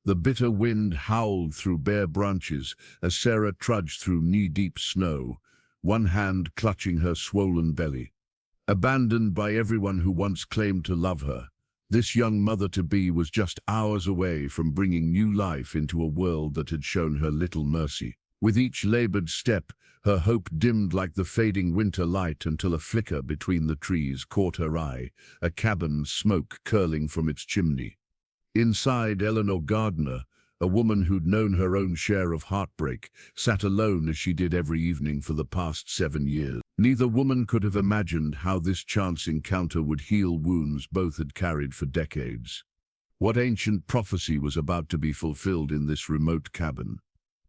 The bitter wind howled through bare branches as Sarah trudged through knee-deep snow, one hand clutching her swollen belly. Abandoned by everyone who once claimed to love her, this young mother-to-be was just hours away from bringing new life into a world that had shown her little mercy. With each labored step, her hope dimmed like the fading winter light until a flicker between the trees caught her eye, a cabin, smoke curling from its chimney. Inside, Eleanor Gardner, a woman who'd known her own share of heartbreak, sat alone as she did every evening for the past 7 years. Neither woman could have imagined how this chance encounter would heal wounds both had carried for decades. What ancient prophecy was about to be fulfilled in this remote cabin?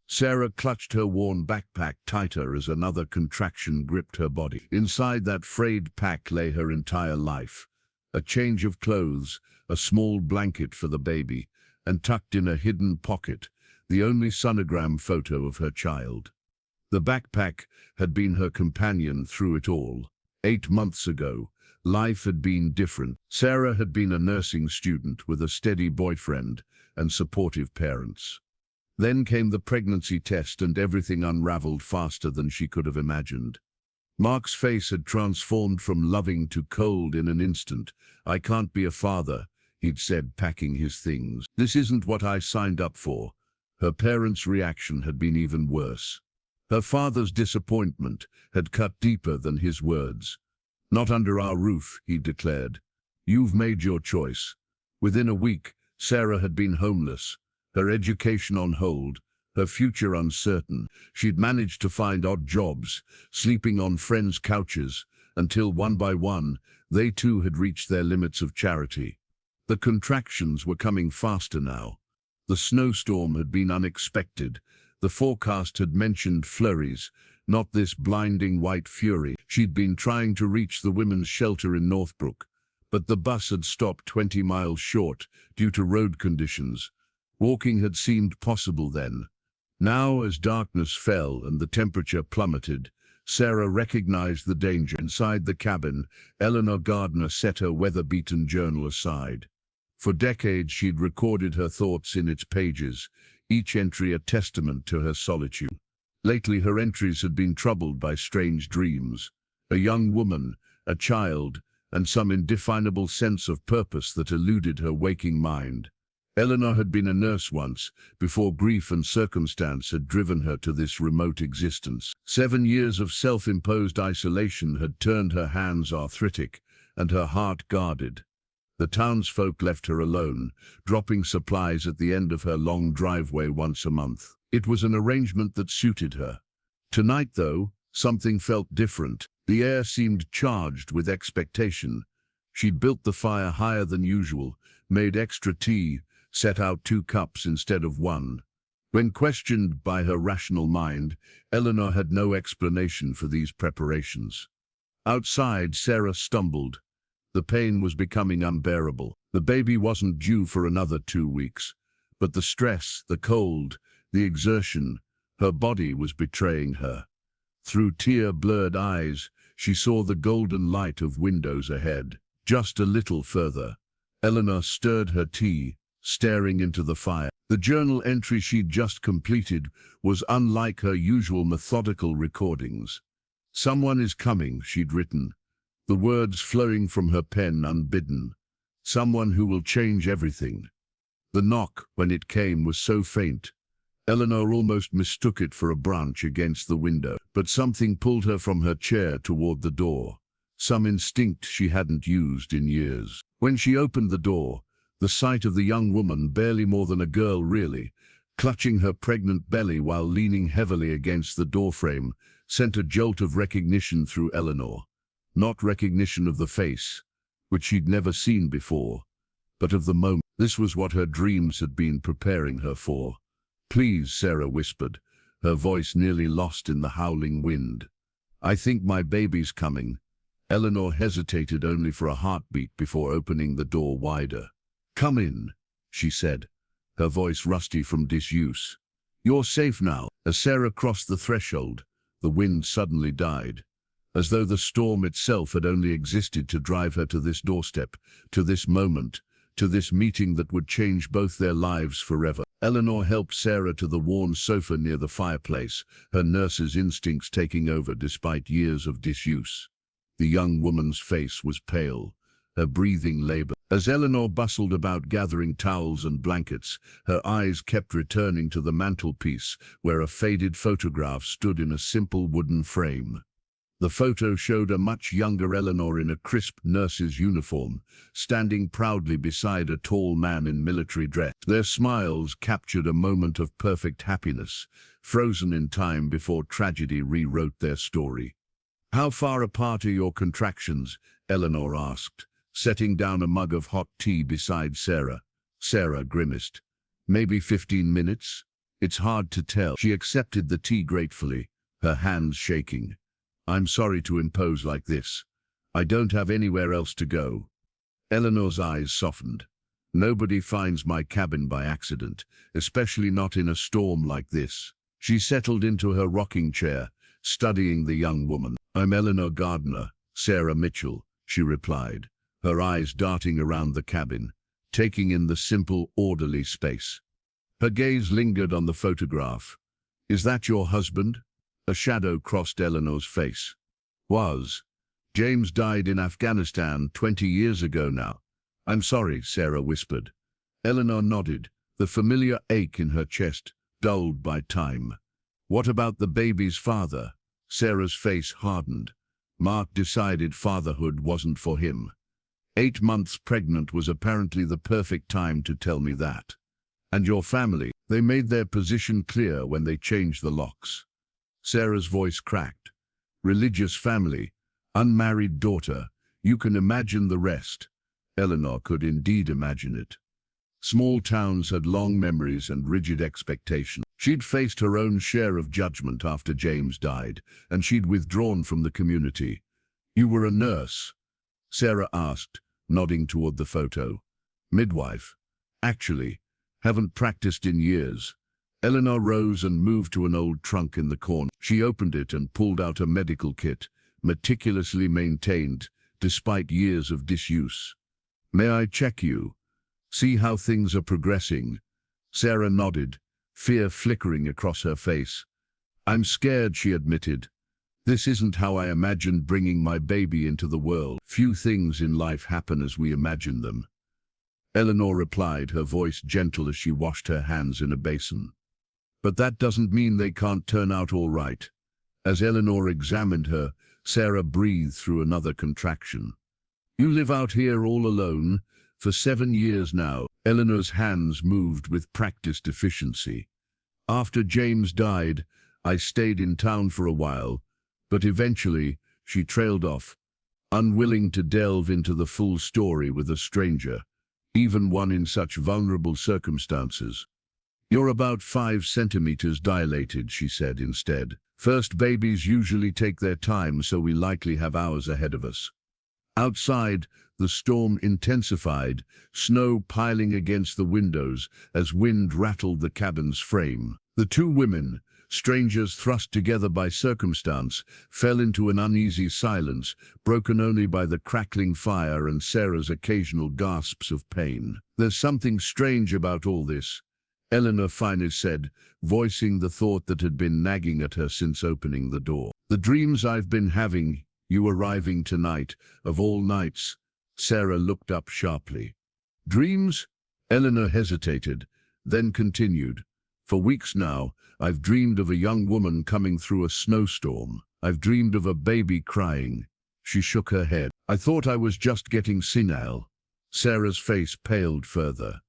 Sarah clutched her worn backpack tighter as another contraction gripped her body. Inside that frayed pack lay her entire life. A change of clothes, a small blanket for the baby, and tucked in a hidden pocket, the only sonogram photo of her child. The backpack had been her companion through it all. 8 months ago, life had been different. Sarah had been a nursing student with a steady boyfriend and supportive parents. Then came the pregnancy test and everything unraveled faster than she could have imagined. Mark's face had transformed from loving to cold in an instant. "I can't be a father," he'd said, packing his things. "This isn't what I signed up for." Her parents' reaction had been even worse. Her father's disappointment had cut deeper than his words. "Not under our roof," he declared. "You've made your choice." Within a week, Sarah had been homeless, her education on hold, her future uncertain. She'd managed to find odd jobs, sleeping on friends' couches, until one by one, they too had reached their limits of charity. The contractions were coming faster now. The snowstorm had been unexpected. The forecast had mentioned flurries, not this blinding white fury. She'd been trying to reach the women's shelter in Northbrook, but the bus had stopped 20 miles short due to road conditions. Walking had seemed possible then. Now, as darkness fell and the temperature plummeted, Sarah recognized the danger. Inside the cabin, Eleanor Gardner set her weather-beaten journal aside. For decades she'd recorded her thoughts in its pages, each entry a testament to her solitude. Lately her entries had been troubled by strange dreams. A young woman, a child, and some indefinable sense of purpose that eluded her waking mind. Eleanor had been a nurse once, before grief and circumstance had driven her to this remote existence. 7 years of self-imposed isolation had turned her hands arthritic and her heart guarded. The townsfolk left her alone, dropping supplies at the end of her long driveway once a month. It was an arrangement that suited her. Tonight, though, something felt different. The air seemed charged with expectation. She'd built the fire higher than usual, made extra tea, set out 2 cups instead of 1. When questioned by her rational mind, Eleanor had no explanation for these preparations. Outside, Sarah stumbled. The pain was becoming unbearable. The baby wasn't due for another 2 weeks, but the stress, the cold, the exertion, her body was betraying her. Through tear-blurred eyes, she saw the golden light of windows ahead. Just a little further. Eleanor stirred her tea, staring into the fire. The journal entry she'd just completed was unlike her usual methodical recordings. "Someone is coming," she'd written, the words flowing from her pen unbidden. "Someone who will change everything." The knock, when it came, was so faint. Eleanor almost mistook it for a branch against the window, but something pulled her from her chair toward the door, some instinct she hadn't used in years. When she opened the door, the sight of the young woman, barely more than a girl really, clutching her pregnant belly while leaning heavily against the doorframe, sent a jolt of recognition through Eleanor. Not recognition of the face, which she'd never seen before, but of the moment. This was what her dreams had been preparing her for. "Please," Sarah whispered, her voice nearly lost in the howling wind. "I think my baby's coming." Eleanor hesitated only for a heartbeat before opening the door wider. "Come in," she said, her voice rusty from disuse. "You're safe now." As Sarah crossed the threshold, the wind suddenly died, as though the storm itself had only existed to drive her to this doorstep, to this moment, to this meeting that would change both their lives forever. Eleanor helped Sarah to the worn sofa near the fireplace, her nurse's instincts taking over despite years of disuse. The young woman's face was pale, her breathing labored. As Eleanor bustled about gathering towels and blankets, her eyes kept returning to the mantelpiece, where a faded photograph stood in a simple wooden frame. The photo showed a much younger Eleanor in a crisp nurse's uniform, standing proudly beside a tall man in military dress. Their smiles captured a moment of perfect happiness, frozen in time before tragedy rewrote their story. "How far apart are your contractions?" Eleanor asked, setting down a mug of hot tea beside Sarah. Sarah grimaced. "Maybe 15 minutes? It's hard to tell." She accepted the tea gratefully, her hands shaking. "I'm sorry to impose like this. I don't have anywhere else to go." Eleanor's eyes softened. "Nobody finds my cabin by accident, especially not in a storm like this." She settled into her rocking chair, studying the young woman. "I'm Eleanor Gardner, Sarah Mitchell," she replied, her eyes darting around the cabin, taking in the simple, orderly space. Her gaze lingered on the photograph. "Is that your husband?" A shadow crossed Eleanor's face. "Was. James died in Afghanistan 20 years ago now." "I'm sorry," Sarah whispered. Eleanor nodded, the familiar ache in her chest, dulled by time. "What about the baby's father?" Sarah's face hardened. Mark decided fatherhood wasn't for him. 8 months pregnant was apparently the perfect time to tell me that. "And your family?" "They made their position clear when they changed the locks." Sarah's voice cracked. "Religious family, unmarried daughter, you can imagine the rest." Eleanor could indeed imagine it. Small towns had long memories and rigid expectations. She'd faced her own share of judgment after James died, and she'd withdrawn from the community. "You were a nurse?" Sarah asked, nodding toward the photo. "Midwife. Actually, haven't practiced in years." Eleanor rose and moved to an old trunk in the corner. She opened it and pulled out a medical kit, meticulously maintained, despite years of disuse. "May I check you? See how things are progressing?" Sarah nodded, fear flickering across her face. "I'm scared," she admitted. "This isn't how I imagined bringing my baby into the world. Few things in life happen as we imagine them." Eleanor replied, her voice gentle as she washed her hands in a basin. "But that doesn't mean they can't turn out all right." As Eleanor examined her, Sarah breathed through another contraction. "You live out here all alone? For 7 years now." Eleanor's hands moved with practiced efficiency. "After James died, I stayed in town for a while, but eventually," she trailed off, unwilling to delve into the full story with a stranger, even one in such vulnerable circumstances. "You're about 5 centimeters dilated," she said instead. "First babies usually take their time, so we likely have hours ahead of us." Outside, the storm intensified, snow piling against the windows as wind rattled the cabin's frame. The two women, strangers thrust together by circumstance, fell into an uneasy silence, broken only by the crackling fire and Sarah's occasional gasps of pain. "There's something strange about all this," Eleanor finally said, voicing the thought that had been nagging at her since opening the door. "The dreams I've been having, you arriving tonight, of all nights." Sarah looked up sharply. "Dreams?" Eleanor hesitated, then continued. "For weeks now, I've dreamed of a young woman coming through a snowstorm. I've dreamed of a baby crying." She shook her head. "I thought I was just getting senile." Sarah's face paled further.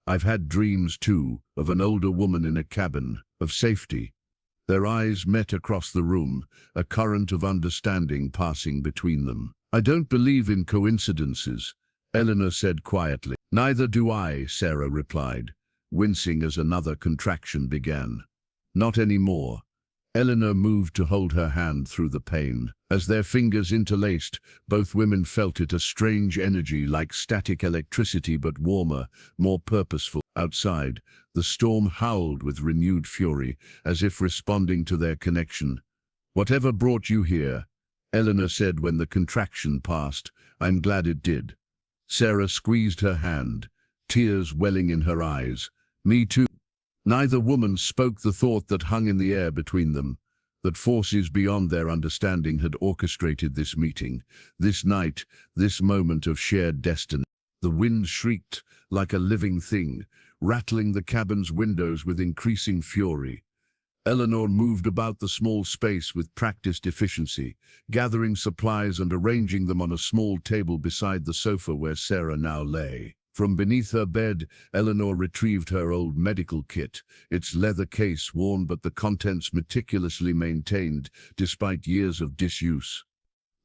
"I've had dreams, too, of an older woman in a cabin, of safety." Their eyes met across the room, a current of understanding passing between them. "I don't believe in coincidences," Eleanor said quietly. "Neither do I," Sarah replied, wincing as another contraction began. "Not anymore." Eleanor moved to hold her hand through the pain. As their fingers interlaced, both women felt it, a strange energy like static electricity, but warmer, more purposeful. Outside, the storm howled with renewed fury, as if responding to their connection. "Whatever brought you here," Eleanor said when the contraction passed, "I'm glad it did." Sarah squeezed her hand, tears welling in her eyes. "Me too." Neither woman spoke the thought that hung in the air between them, that forces beyond their understanding had orchestrated this meeting, this night, this moment of shared destiny. The wind shrieked like a living thing, rattling the cabin's windows with increasing fury. Eleanor moved about the small space with practiced efficiency, gathering supplies and arranging them on a small table beside the sofa where Sarah now lay. From beneath her bed, Eleanor retrieved her old medical kit, its leather case worn but the contents meticulously maintained despite years of disuse.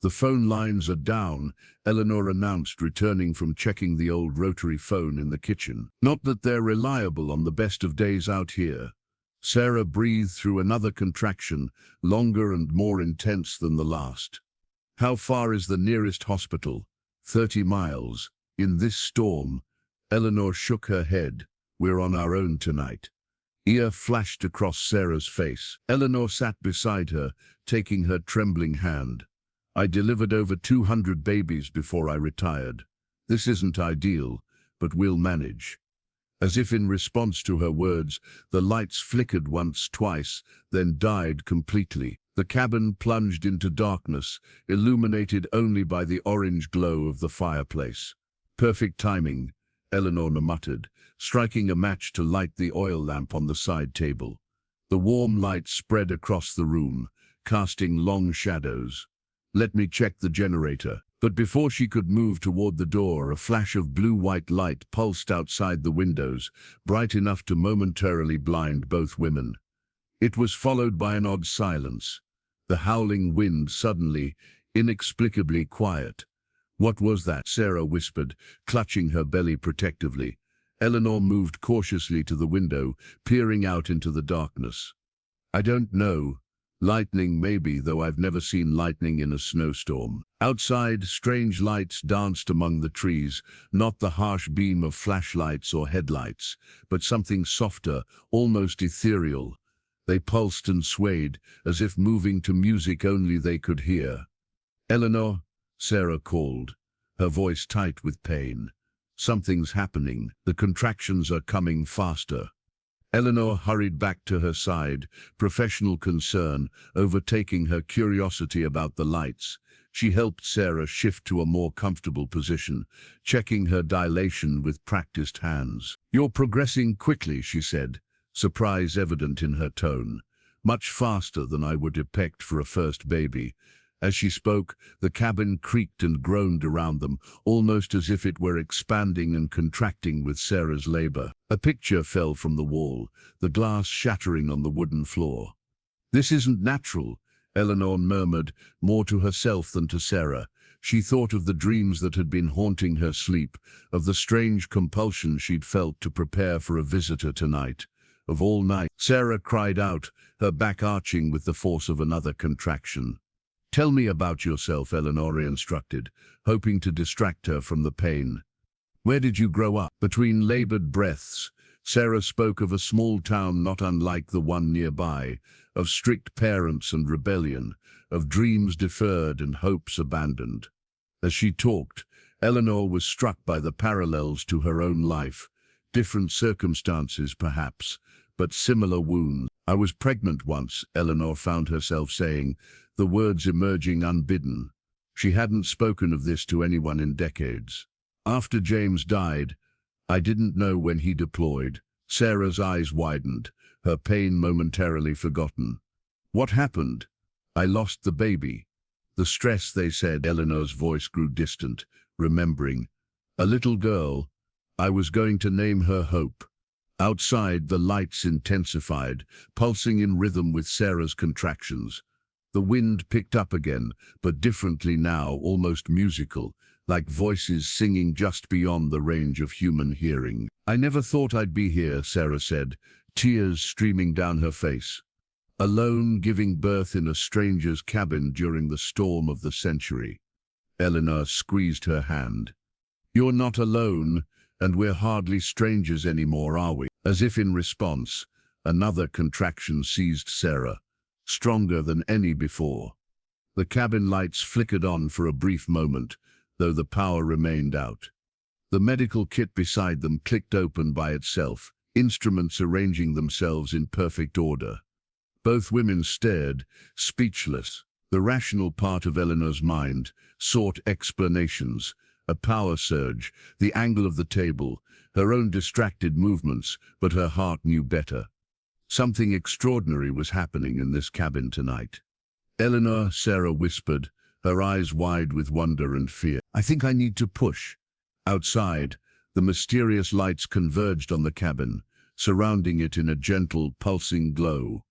"The phone lines are down," Eleanor announced, returning from checking the old rotary phone in the kitchen. "Not that they're reliable on the best of days out here." Sarah breathed through another contraction, longer and more intense than the last. "How far is the nearest hospital?" 30 miles. "In this storm?" Eleanor shook her head. "We're on our own tonight." Ear flashed across Sarah's face. Eleanor sat beside her, taking her trembling hand. "I delivered over 200 babies before I retired. This isn't ideal, but we'll manage." As if in response to her words, the lights flickered once, twice, then died completely. The cabin plunged into darkness, illuminated only by the orange glow of the fireplace. "Perfect timing," Eleanor muttered, striking a match to light the oil lamp on the side table. The warm light spread across the room, casting long shadows. "Let me check the generator." But before she could move toward the door, a flash of blue-white light pulsed outside the windows, bright enough to momentarily blind both women. It was followed by an odd silence, the howling wind suddenly, inexplicably quiet. "What was that?" Sarah whispered, clutching her belly protectively. Eleanor moved cautiously to the window, peering out into the darkness. "I don't know. Lightning maybe, though I've never seen lightning in a snowstorm." Outside, strange lights danced among the trees, not the harsh beam of flashlights or headlights, but something softer, almost ethereal. They pulsed and swayed, as if moving to music only they could hear. "Eleanor," Sarah called, her voice tight with pain. "Something's happening. The contractions are coming faster." Eleanor hurried back to her side, professional concern overtaking her curiosity about the lights. She helped Sarah shift to a more comfortable position, checking her dilation with practiced hands. "You're progressing quickly," she said, surprise evident in her tone. "Much faster than I would expect for a first baby." As she spoke, the cabin creaked and groaned around them, almost as if it were expanding and contracting with Sarah's labor. A picture fell from the wall, the glass shattering on the wooden floor. "This isn't natural," Eleanor murmured, more to herself than to Sarah. She thought of the dreams that had been haunting her sleep, of the strange compulsion she'd felt to prepare for a visitor tonight. Of all night, Sarah cried out, her back arching with the force of another contraction. "Tell me about yourself," Eleanor instructed, hoping to distract her from the pain. "Where did you grow up?" Between labored breaths, Sarah spoke of a small town not unlike the one nearby, of strict parents and rebellion, of dreams deferred and hopes abandoned. As she talked, Eleanor was struck by the parallels to her own life, different circumstances perhaps, but similar wounds. "I was pregnant once," Eleanor found herself saying, the words emerging unbidden. She hadn't spoken of this to anyone in decades. "After James died, I didn't know when he deployed." Sarah's eyes widened, her pain momentarily forgotten. "What happened?" "I lost the baby." "The stress," they said. Eleanor's voice grew distant, remembering. "A little girl. I was going to name her Hope." Outside, the lights intensified, pulsing in rhythm with Sarah's contractions. The wind picked up again, but differently now, almost musical, like voices singing just beyond the range of human hearing. "I never thought I'd be here," Sarah said, tears streaming down her face. "Alone, giving birth in a stranger's cabin during the storm of the century." Eleanor squeezed her hand. "You're not alone, and we're hardly strangers anymore, are we?" As if in response, another contraction seized Sarah, stronger than any before. The cabin lights flickered on for a brief moment, though the power remained out. The medical kit beside them clicked open by itself, instruments arranging themselves in perfect order. Both women stared, speechless. The rational part of Eleanor's mind sought explanations, a power surge, the angle of the table, her own distracted movements, but her heart knew better. Something extraordinary was happening in this cabin tonight. "Eleanor," Sarah whispered, her eyes wide with wonder and fear. "I think I need to push." Outside, the mysterious lights converged on the cabin, surrounding it in a gentle, pulsing glow.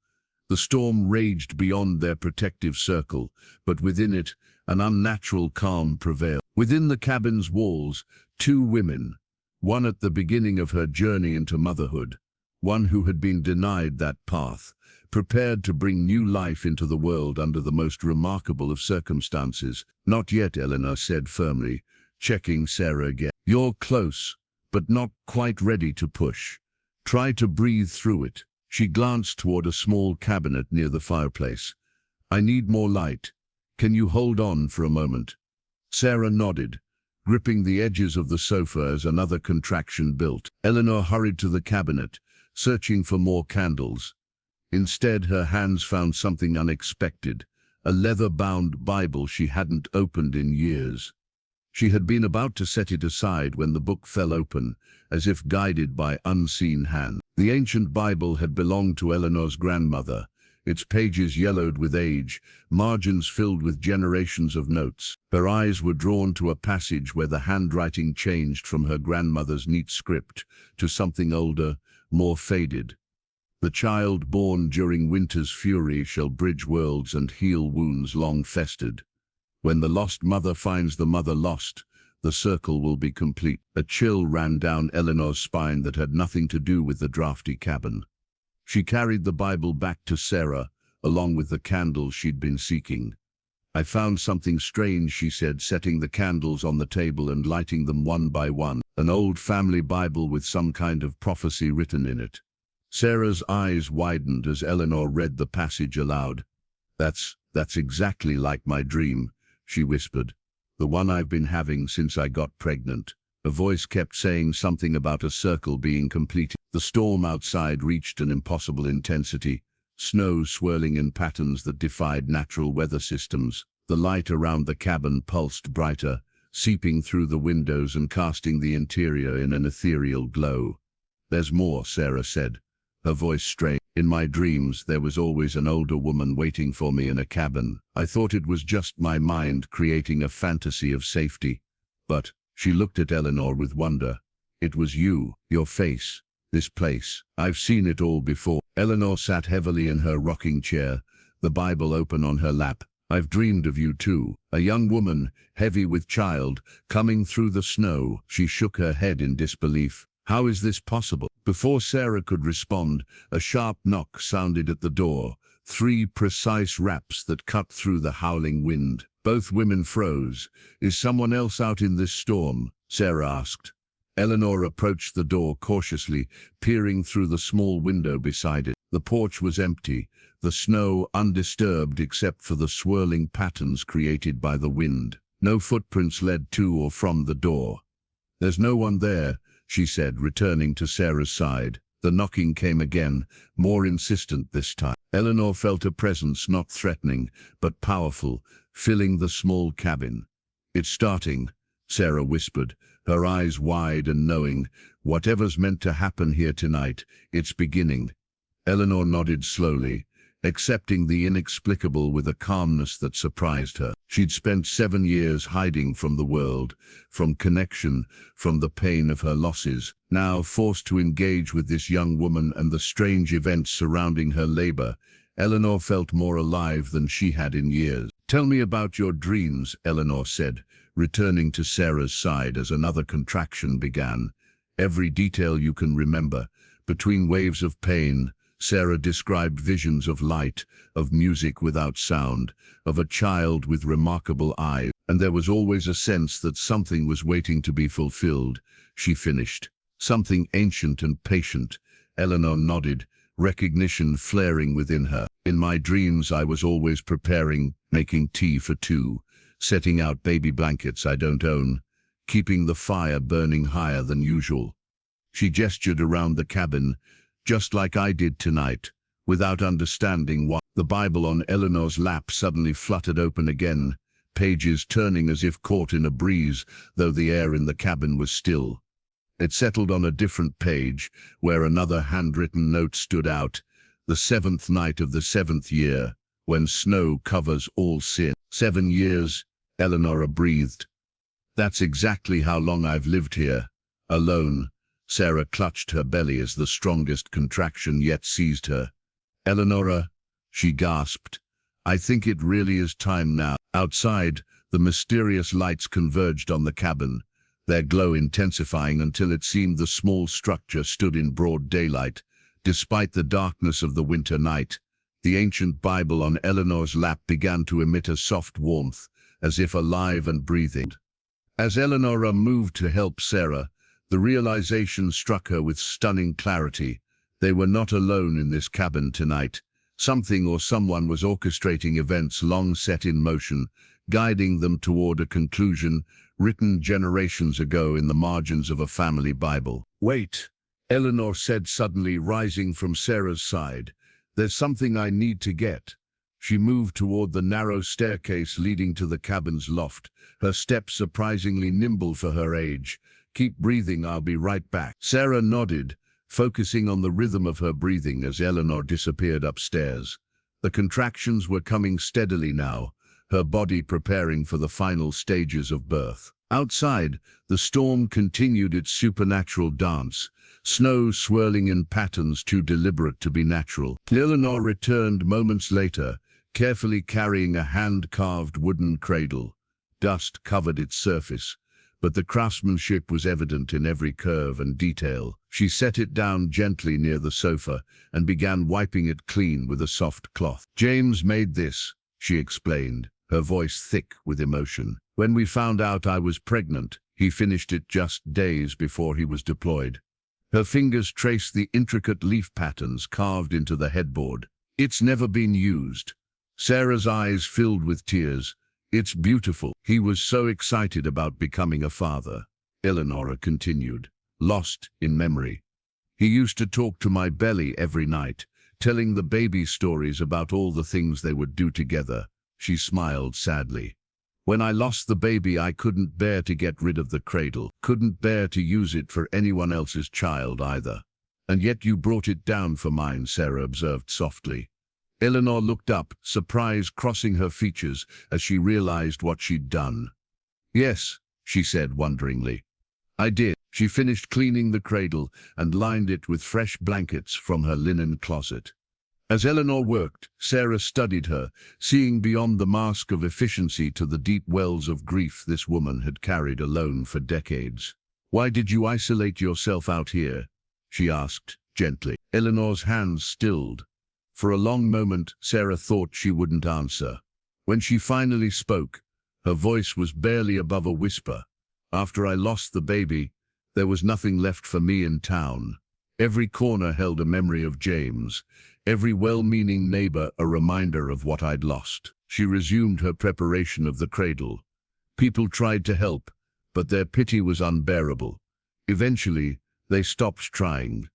The storm raged beyond their protective circle, but within it, an unnatural calm prevailed. Within the cabin's walls, two women, one at the beginning of her journey into motherhood, one who had been denied that path, prepared to bring new life into the world under the most remarkable of circumstances. "Not yet," Eleanor said firmly, checking Sarah again. "You're close, but not quite ready to push. Try to breathe through it." She glanced toward a small cabinet near the fireplace. "I need more light. Can you hold on for a moment?" Sarah nodded, gripping the edges of the sofa as another contraction built. Eleanor hurried to the cabinet, searching for more candles. Instead, her hands found something unexpected, a leather-bound Bible she hadn't opened in years. She had been about to set it aside when the book fell open, as if guided by unseen hands. The ancient Bible had belonged to Eleanor's grandmother, its pages yellowed with age, margins filled with generations of notes. Her eyes were drawn to a passage where the handwriting changed from her grandmother's neat script to something older, more faded. "The child born during winter's fury shall bridge worlds and heal wounds long festered. When the lost mother finds the mother lost, the circle will be complete." A chill ran down Eleanor's spine that had nothing to do with the drafty cabin. She carried the Bible back to Sarah, along with the candles she'd been seeking. "I found something strange," she said, setting the candles on the table and lighting them one by one. "An old family Bible with some kind of prophecy written in it." Sarah's eyes widened as Eleanor read the passage aloud. That's exactly like my dream," she whispered. "The one I've been having since I got pregnant." A voice kept saying something about a circle being completed. The storm outside reached an impossible intensity, snow swirling in patterns that defied natural weather systems. The light around the cabin pulsed brighter, seeping through the windows and casting the interior in an ethereal glow. "There's more," Sarah said, her voice strained. "In my dreams, there was always an older woman waiting for me in a cabin. I thought it was just my mind creating a fantasy of safety. But," she looked at Eleanor with wonder, "it was you, your face, this place. I've seen it all before." Eleanor sat heavily in her rocking chair, the Bible open on her lap. "I've dreamed of you too. A young woman, heavy with child, coming through the snow." She shook her head in disbelief. "How is this possible?" Before Sarah could respond, a sharp knock sounded at the door, 3 precise raps that cut through the howling wind. Both women froze. "Is someone else out in this storm?" Sarah asked. Eleanor approached the door cautiously, peering through the small window beside it. The porch was empty, the snow undisturbed except for the swirling patterns created by the wind. No footprints led to or from the door. "There's no one there," she said, returning to Sarah's side. The knocking came again, more insistent this time. Eleanor felt a presence not threatening, but powerful, filling the small cabin. "It's starting," Sarah whispered, her eyes wide and knowing. "Whatever's meant to happen here tonight, it's beginning." Eleanor nodded slowly, accepting the inexplicable with a calmness that surprised her. She'd spent 7 years hiding from the world, from connection, from the pain of her losses. Now, forced to engage with this young woman and the strange events surrounding her labor, Eleanor felt more alive than she had in years. "Tell me about your dreams," Eleanor said, returning to Sarah's side as another contraction began. "Every detail you can remember." Between waves of pain, Sarah described visions of light, of music without sound, of a child with remarkable eyes, and there was always a sense that something was waiting to be fulfilled. She finished. "Something ancient and patient." Eleanor nodded, recognition flaring within her. "In my dreams, I was always preparing, making tea for 2, setting out baby blankets I don't own, keeping the fire burning higher than usual." She gestured around the cabin, just like I did tonight, without understanding why. The Bible on Eleanor's lap suddenly fluttered open again, pages turning as if caught in a breeze, though the air in the cabin was still. It settled on a different page, where another handwritten note stood out: the 7th night of the 7th year, when snow covers all sin. 7 years, Eleanor breathed. That's exactly how long I've lived here, alone. Sarah clutched her belly as the strongest contraction yet seized her. Eleanor, she gasped, I think it really is time now. Outside, the mysterious lights converged on the cabin, their glow intensifying until it seemed the small structure stood in broad daylight. Despite the darkness of the winter night, the ancient Bible on Eleanor's lap began to emit a soft warmth, as if alive and breathing. As Eleanor moved to help Sarah, the realization struck her with stunning clarity. They were not alone in this cabin tonight. Something or someone was orchestrating events long set in motion, guiding them toward a conclusion written generations ago in the margins of a family Bible. Wait, Eleanor said suddenly, rising from Sarah's side. There's something I need to get. She moved toward the narrow staircase leading to the cabin's loft, her steps surprisingly nimble for her age. Keep breathing, I'll be right back. Sarah nodded, focusing on the rhythm of her breathing as Eleanor disappeared upstairs. The contractions were coming steadily now, her body preparing for the final stages of birth. Outside, the storm continued its supernatural dance, snow swirling in patterns too deliberate to be natural. Eleanor returned moments later, carefully carrying a hand-carved wooden cradle. Dust covered its surface, but the craftsmanship was evident in every curve and detail. She set it down gently near the sofa and began wiping it clean with a soft cloth. James made this, she explained, her voice thick with emotion. When we found out I was pregnant, he finished it just days before he was deployed. Her fingers traced the intricate leaf patterns carved into the headboard. It's never been used. Sarah's eyes filled with tears. It's beautiful. He was so excited about becoming a father, Eleanor continued, lost in memory. He used to talk to my belly every night, telling the baby stories about all the things they would do together. She smiled sadly. When I lost the baby, I couldn't bear to get rid of the cradle, couldn't bear to use it for anyone else's child either. And yet you brought it down for mine, Sarah observed softly. Eleanor looked up, surprise crossing her features as she realized what she'd done. Yes, she said wonderingly. I did. She finished cleaning the cradle and lined it with fresh blankets from her linen closet. As Eleanor worked, Sarah studied her, seeing beyond the mask of efficiency to the deep wells of grief this woman had carried alone for decades. Why did you isolate yourself out here? She asked, gently. Eleanor's hands stilled. For a long moment, Sarah thought she wouldn't answer. When she finally spoke, her voice was barely above a whisper. After I lost the baby, there was nothing left for me in town. Every corner held a memory of James, every well-meaning neighbor a reminder of what I'd lost. She resumed her preparation of the cradle. People tried to help, but their pity was unbearable. Eventually, they stopped trying.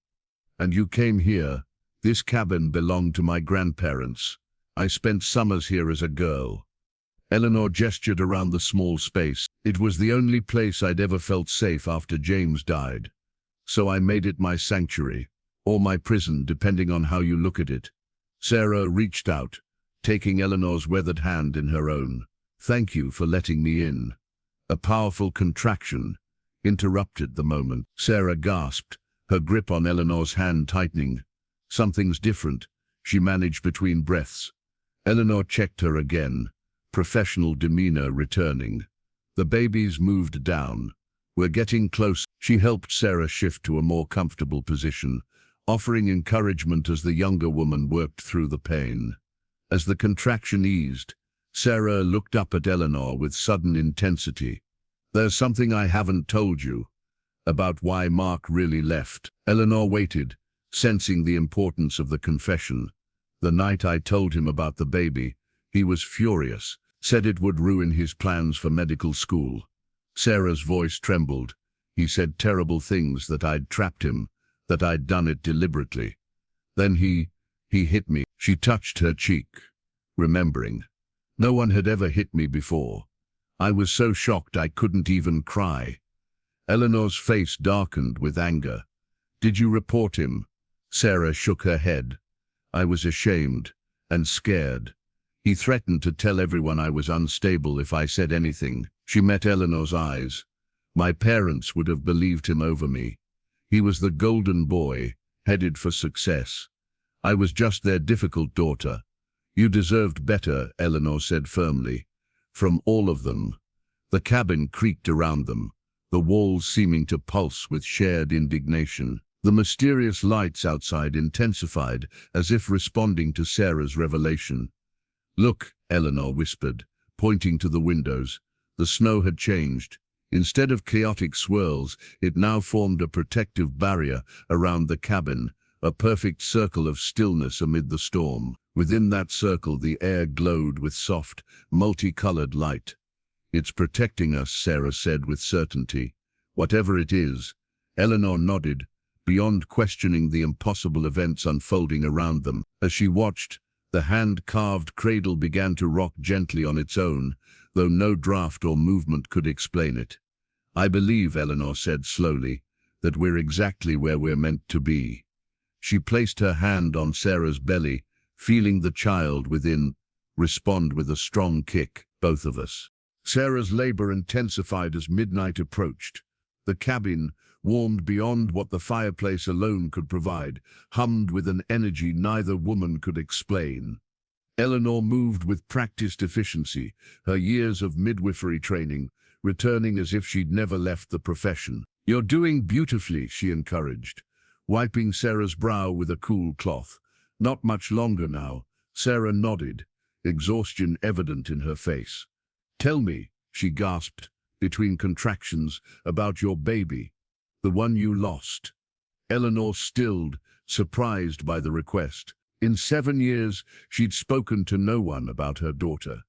And you came here. This cabin belonged to my grandparents. I spent summers here as a girl. Eleanor gestured around the small space. It was the only place I'd ever felt safe after James died. So I made it my sanctuary, or my prison, depending on how you look at it. Sarah reached out, taking Eleanor's weathered hand in her own. Thank you for letting me in. A powerful contraction interrupted the moment. Sarah gasped, her grip on Eleanor's hand tightening. Something's different, she managed between breaths. Eleanor checked her again, professional demeanor returning. The babies moved down. We're getting close. She helped Sarah shift to a more comfortable position, offering encouragement as the younger woman worked through the pain. As the contraction eased, Sarah looked up at Eleanor with sudden intensity. There's something I haven't told you about why Mark really left. Eleanor waited, sensing the importance of the confession. The night I told him about the baby, he was furious, said it would ruin his plans for medical school. Sarah's voice trembled. He said terrible things, that I'd trapped him, that I'd done it deliberately. Then he hit me. She touched her cheek, remembering. No one had ever hit me before. I was so shocked I couldn't even cry. Eleanor's face darkened with anger. Did you report him? Sarah shook her head. I was ashamed and scared. He threatened to tell everyone I was unstable if I said anything. She met Eleanor's eyes. My parents would have believed him over me. He was the golden boy, headed for success. I was just their difficult daughter. You deserved better, Eleanor said firmly. From all of them. The cabin creaked around them, the walls seeming to pulse with shared indignation. The mysterious lights outside intensified, as if responding to Sarah's revelation. Look, Eleanor whispered, pointing to the windows. The snow had changed. Instead of chaotic swirls, it now formed a protective barrier around the cabin, a perfect circle of stillness amid the storm. Within that circle, the air glowed with soft, multicolored light. It's protecting us, Sarah said with certainty. Whatever it is. Eleanor nodded, beyond questioning the impossible events unfolding around them. As she watched, the hand-carved cradle began to rock gently on its own, though no draft or movement could explain it. I believe, Eleanor said slowly, that we're exactly where we're meant to be. She placed her hand on Sarah's belly, feeling the child within respond with a strong kick, both of us. Sarah's labor intensified as midnight approached. The cabin, warmed beyond what the fireplace alone could provide, hummed with an energy neither woman could explain. Eleanor moved with practiced efficiency, her years of midwifery training returning as if she'd never left the profession. You're doing beautifully, she encouraged, wiping Sarah's brow with a cool cloth. Not much longer now. Sarah nodded, exhaustion evident in her face. Tell me, she gasped, between contractions, about your baby, the one you lost. Eleanor stilled, surprised by the request. In 7 years, she'd spoken to no one about her daughter.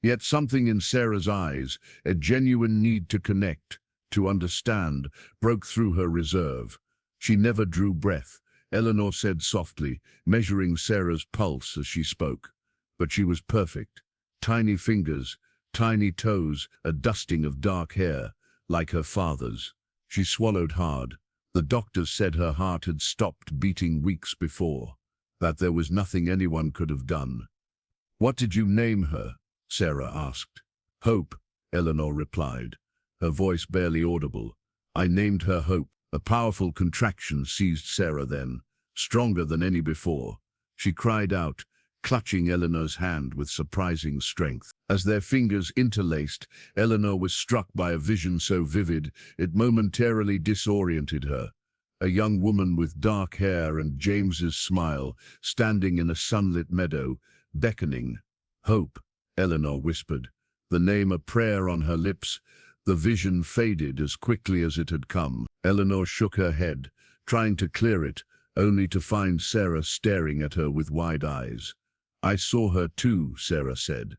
Yet something in Sarah's eyes, a genuine need to connect, to understand, broke through her reserve. She never drew breath, Eleanor said softly, measuring Sarah's pulse as she spoke. But she was perfect. Tiny fingers, tiny toes, a dusting of dark hair, like her father's. She swallowed hard. The doctors said her heart had stopped beating weeks before, that there was nothing anyone could have done. What did you name her? Sarah asked. Hope, Eleanor replied, her voice barely audible. I named her Hope. A powerful contraction seized Sarah then, stronger than any before. She cried out, clutching Eleanor's hand with surprising strength. As their fingers interlaced, Eleanor was struck by a vision so vivid it momentarily disoriented her. A young woman with dark hair and James's smile, standing in a sunlit meadow, beckoning. Hope, Eleanor whispered, the name a prayer on her lips. The vision faded as quickly as it had come. Eleanor shook her head, trying to clear it, only to find Sarah staring at her with wide eyes. I saw her too, Sarah said.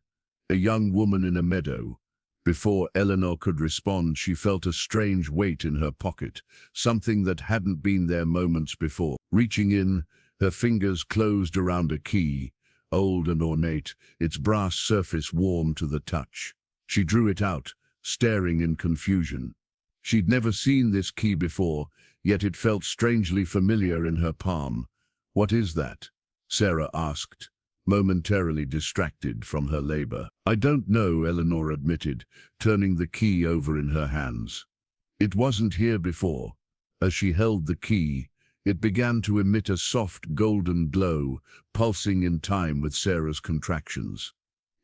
A young woman in a meadow. Before Eleanor could respond, she felt a strange weight in her pocket, something that hadn't been there moments before. Reaching in, her fingers closed around a key, old and ornate, its brass surface warm to the touch. She drew it out, staring in confusion. She'd never seen this key before, yet it felt strangely familiar in her palm. What is that? Sarah asked, momentarily distracted from her labor. I don't know, Eleanor admitted, turning the key over in her hands. It wasn't here before. As she held the key, it began to emit a soft golden glow, pulsing in time with Sarah's contractions.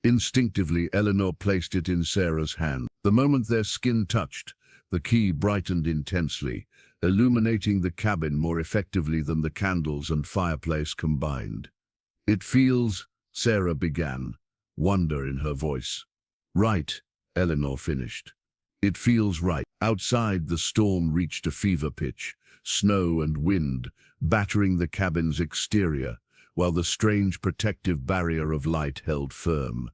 Instinctively, Eleanor placed it in Sarah's hand. The moment their skin touched, the key brightened intensely, illuminating the cabin more effectively than the candles and fireplace combined. It feels, Sarah began, wonder in her voice. Right, Eleanor finished. It feels right. Outside, the storm reached a fever pitch, snow and wind battering the cabin's exterior, while the strange protective barrier of light held firm.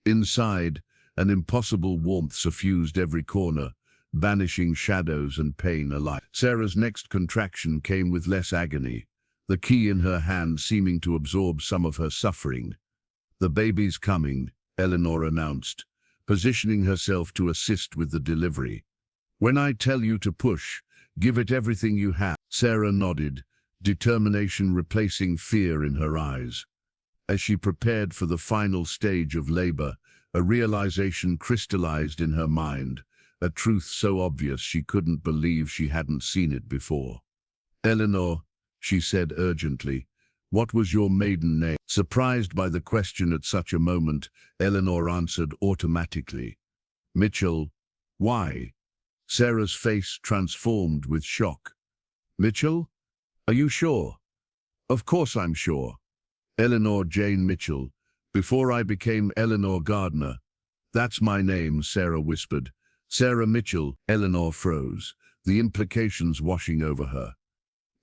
Inside, an impossible warmth suffused every corner, banishing shadows and pain alike. Sarah's next contraction came with less agony, the key in her hand seeming to absorb some of her suffering. "The baby's coming," Eleanor announced, positioning herself to assist with the delivery. "When I tell you to push, give it everything you have." Sarah nodded, determination replacing fear in her eyes. As she prepared for the final stage of labor, a realization crystallized in her mind, a truth so obvious she couldn't believe she hadn't seen it before. "Eleanor," she said urgently, "what was your maiden name?" Surprised by the question at such a moment, Eleanor answered automatically, "Mitchell." "Why?" Sarah's face transformed with shock. "Mitchell? Are you sure?" "Of course I'm sure. Eleanor Jane Mitchell, before I became Eleanor Gardner. That's my name," Sarah whispered. "Sarah Mitchell." Eleanor froze, the implications washing over her.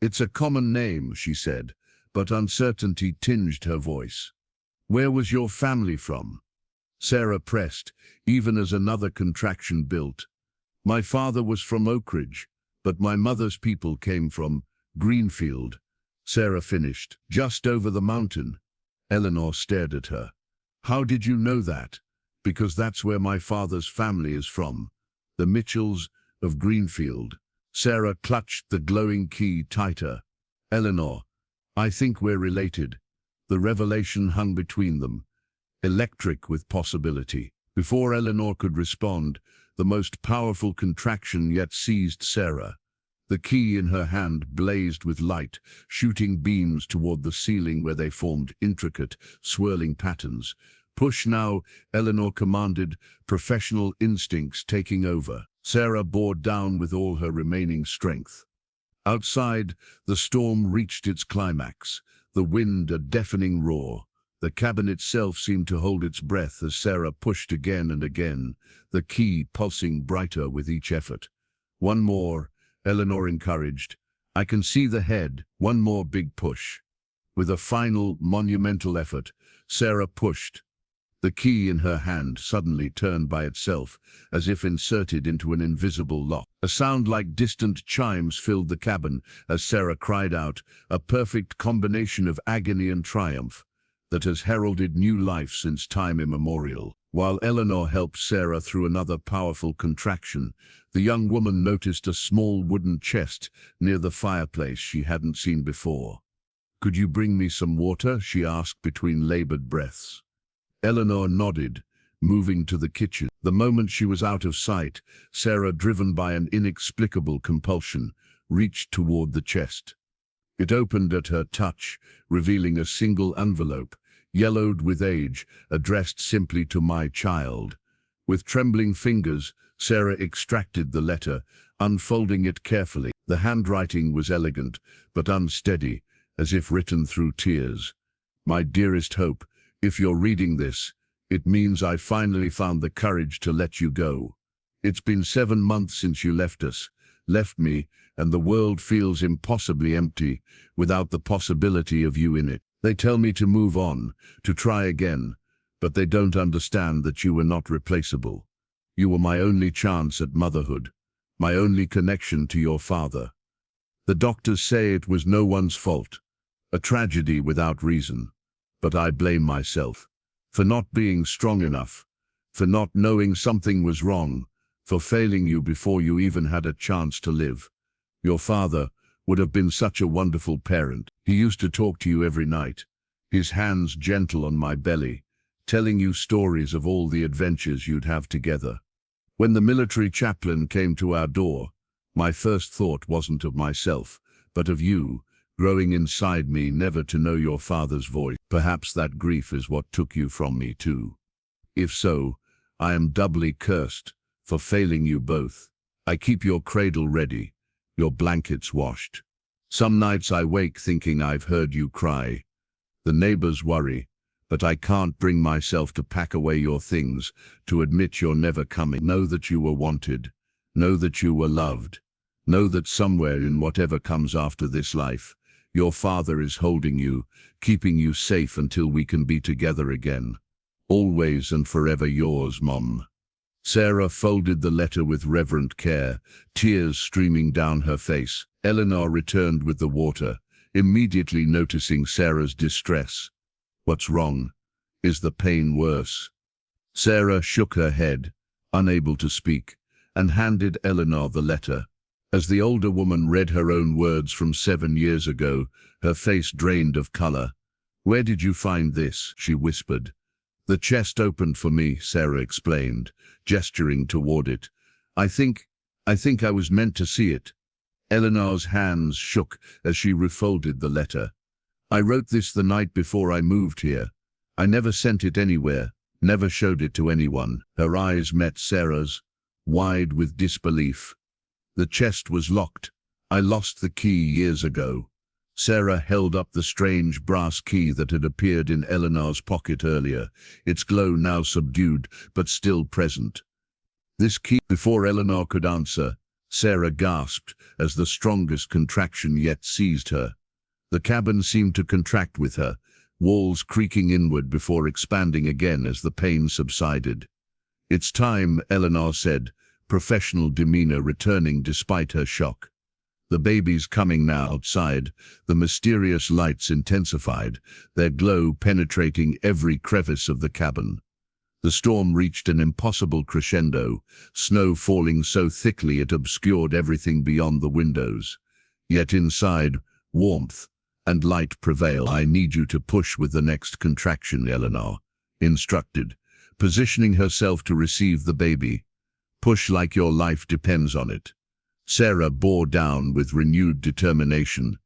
"It's a common name," she said, but uncertainty tinged her voice. "Where was your family from?" Sarah pressed, even as another contraction built. "My father was from Oak Ridge, but my mother's people came from Greenfield," Sarah finished. "Just over the mountain." Eleanor stared at her. "How did you know that?" "Because that's where my father's family is from, the Mitchells of Greenfield." Sarah clutched the glowing key tighter. "Eleanor, I think we're related." The revelation hung between them, electric with possibility. Before Eleanor could respond, the most powerful contraction yet seized Sarah. The key in her hand blazed with light, shooting beams toward the ceiling where they formed intricate, swirling patterns. "Push now," Eleanor commanded, professional instincts taking over. Sarah bore down with all her remaining strength. Outside, the storm reached its climax, the wind a deafening roar. The cabin itself seemed to hold its breath as Sarah pushed again and again, the key pulsing brighter with each effort. "One more," Eleanor encouraged. "I can see the head." One more big push. With a final, monumental effort, Sarah pushed. The key in her hand suddenly turned by itself, as if inserted into an invisible lock. A sound like distant chimes filled the cabin as Sarah cried out, a perfect combination of agony and triumph that has heralded new life since time immemorial. While Eleanor helped Sarah through another powerful contraction, the young woman noticed a small wooden chest near the fireplace she hadn't seen before. "Could you bring me some water?" she asked between labored breaths. Eleanor nodded, moving to the kitchen. The moment she was out of sight, Sarah, driven by an inexplicable compulsion, reached toward the chest. It opened at her touch, revealing a single envelope, yellowed with age, addressed simply to "my child." With trembling fingers, Sarah extracted the letter, unfolding it carefully. The handwriting was elegant, but unsteady, as if written through tears. "My dearest Hope, if you're reading this, it means I finally found the courage to let you go. It's been 7 months since you left me, and the world feels impossibly empty without the possibility of you in it. They tell me to move on, to try again, but they don't understand that you were not replaceable. You were my only chance at motherhood, my only connection to your father. The doctors say it was no one's fault, a tragedy without reason. But I blame myself for not being strong enough, for not knowing something was wrong, for failing you before you even had a chance to live. Your father would have been such a wonderful parent. He used to talk to you every night, his hands gentle on my belly, telling you stories of all the adventures you'd have together. When the military chaplain came to our door, my first thought wasn't of myself, but of you, growing inside me, never to know your father's voice. Perhaps that grief is what took you from me too. If so, I am doubly cursed for failing you both. I keep your cradle ready, your blankets washed. Some nights I wake thinking I've heard you cry. The neighbors worry, but I can't bring myself to pack away your things, to admit you're never coming. Know that you were wanted. Know that you were loved. Know that somewhere in whatever comes after this life, your father is holding you, keeping you safe until we can be together again. Always and forever yours, Mom." Sarah folded the letter with reverent care, tears streaming down her face. Eleanor returned with the water, immediately noticing Sarah's distress. "What's wrong? Is the pain worse?" Sarah shook her head, unable to speak, and handed Eleanor the letter. As the older woman read her own words from 7 years ago, her face drained of color. "Where did you find this?" she whispered. "The chest opened for me," Sarah explained, gesturing toward it. I think I was meant to see it." Eleanor's hands shook as she refolded the letter. "I wrote this the night before I moved here. I never sent it anywhere, never showed it to anyone." Her eyes met Sarah's, wide with disbelief. "The chest was locked. I lost the key years ago." Sarah held up the strange brass key that had appeared in Eleanor's pocket earlier, its glow now subdued but still present. "This key—" Before Eleanor could answer, Sarah gasped as the strongest contraction yet seized her. The cabin seemed to contract with her, walls creaking inward before expanding again as the pain subsided. "It's time," Eleanor said, professional demeanor returning despite her shock. "The baby's coming now." Outside, the mysterious lights intensified, their glow penetrating every crevice of the cabin. The storm reached an impossible crescendo, snow falling so thickly it obscured everything beyond the windows. Yet inside, warmth and light prevailed. "I need you to push with the next contraction," Eleanor instructed, positioning herself to receive the baby. "Push like your life depends on it." Sarah bore down with renewed determination,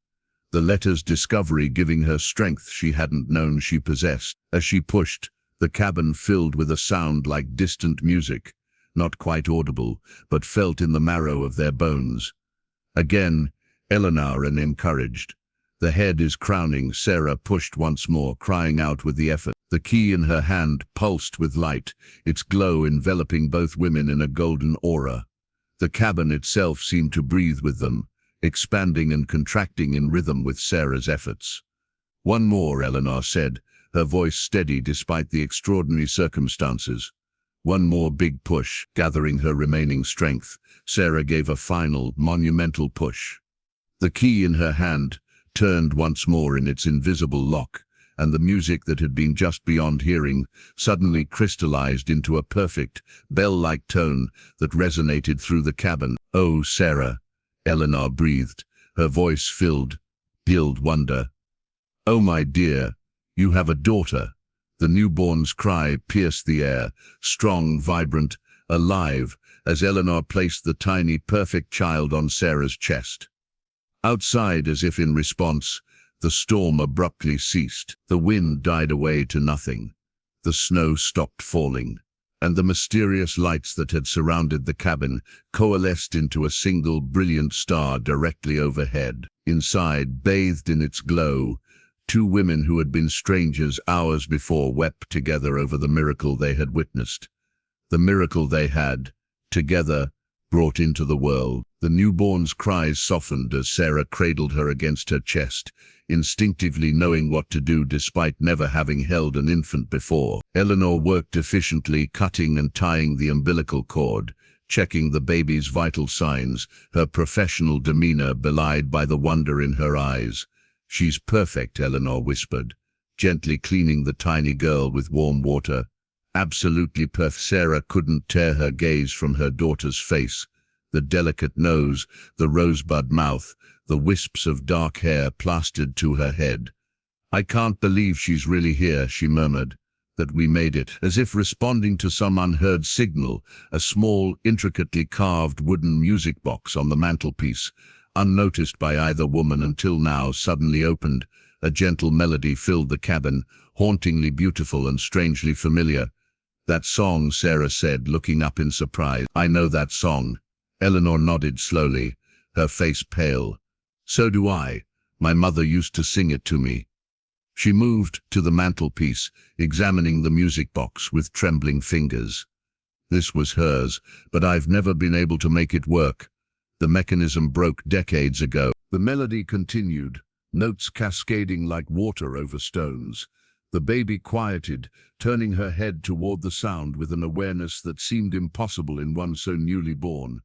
the letter's discovery giving her strength she hadn't known she possessed. As she pushed, the cabin filled with a sound like distant music, not quite audible, but felt in the marrow of their bones. Again, Eleanor encouraged. "The head is crowning." Sarah pushed once more, crying out with the effort. The key in her hand pulsed with light, its glow enveloping both women in a golden aura. The cabin itself seemed to breathe with them, expanding and contracting in rhythm with Sarah's efforts. "One more," Eleanor said, her voice steady despite the extraordinary circumstances. "One more big push." Gathering her remaining strength, Sarah gave a final, monumental push. The key in her hand turned once more in its invisible lock, and the music that had been just beyond hearing suddenly crystallized into a perfect, bell-like tone that resonated through the cabin. "Oh, Sarah," Eleanor breathed, her voice filled with wonder. "Oh, my dear, you have a daughter." The newborn's cry pierced the air, strong, vibrant, alive, as Eleanor placed the tiny, perfect child on Sarah's chest. Outside, as if in response, the storm abruptly ceased. The wind died away to nothing. The snow stopped falling, and the mysterious lights that had surrounded the cabin coalesced into a single brilliant star directly overhead. Inside, bathed in its glow, two women who had been strangers hours before wept together over the miracle they had witnessed. The miracle they had, together, brought into the world. The newborn's cries softened as Sarah cradled her against her chest, instinctively knowing what to do despite never having held an infant before. Eleanor worked efficiently, cutting and tying the umbilical cord, checking the baby's vital signs, her professional demeanor belied by the wonder in her eyes. "She's perfect," Eleanor whispered, gently cleaning the tiny girl with warm water. "Absolutely perfect." Sarah couldn't tear her gaze from her daughter's face. The delicate nose, the rosebud mouth, the wisps of dark hair plastered to her head. "I can't believe she's really here," she murmured, "that we made it." As if responding to some unheard signal, a small, intricately carved wooden music box on the mantelpiece, unnoticed by either woman until now, suddenly opened. A gentle melody filled the cabin, hauntingly beautiful and strangely familiar. "That song," Sarah said, looking up in surprise. "I know that song." Eleanor nodded slowly, her face pale. "So do I. My mother used to sing it to me." She moved to the mantelpiece, examining the music box with trembling fingers. "This was hers, but I've never been able to make it work. The mechanism broke decades ago." The melody continued, notes cascading like water over stones. The baby quieted, turning her head toward the sound with an awareness that seemed impossible in one so newly born.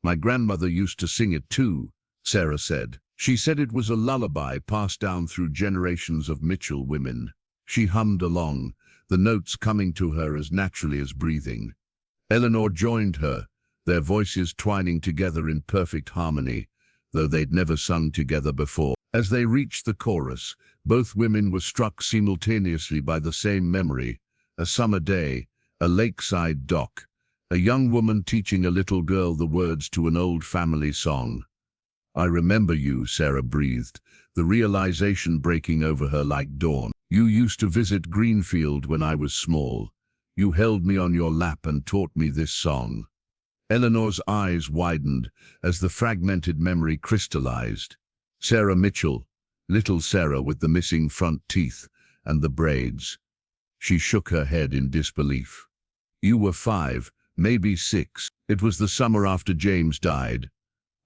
"My grandmother used to sing it too," Sarah said. "She said it was a lullaby passed down through generations of Mitchell women." She hummed along, the notes coming to her as naturally as breathing. Eleanor joined her, their voices twining together in perfect harmony, though they'd never sung together before. As they reached the chorus, both women were struck simultaneously by the same memory: a summer day, a lakeside dock, a young woman teaching a little girl the words to an old family song. "I remember you," Sarah breathed, the realization breaking over her like dawn. "You used to visit Greenfield when I was small. You held me on your lap and taught me this song." Eleanor's eyes widened as the fragmented memory crystallized. Sarah Mitchell, little Sarah with the missing front teeth and the braids. She shook her head in disbelief. "You were 5, maybe 6. It was the summer after James died.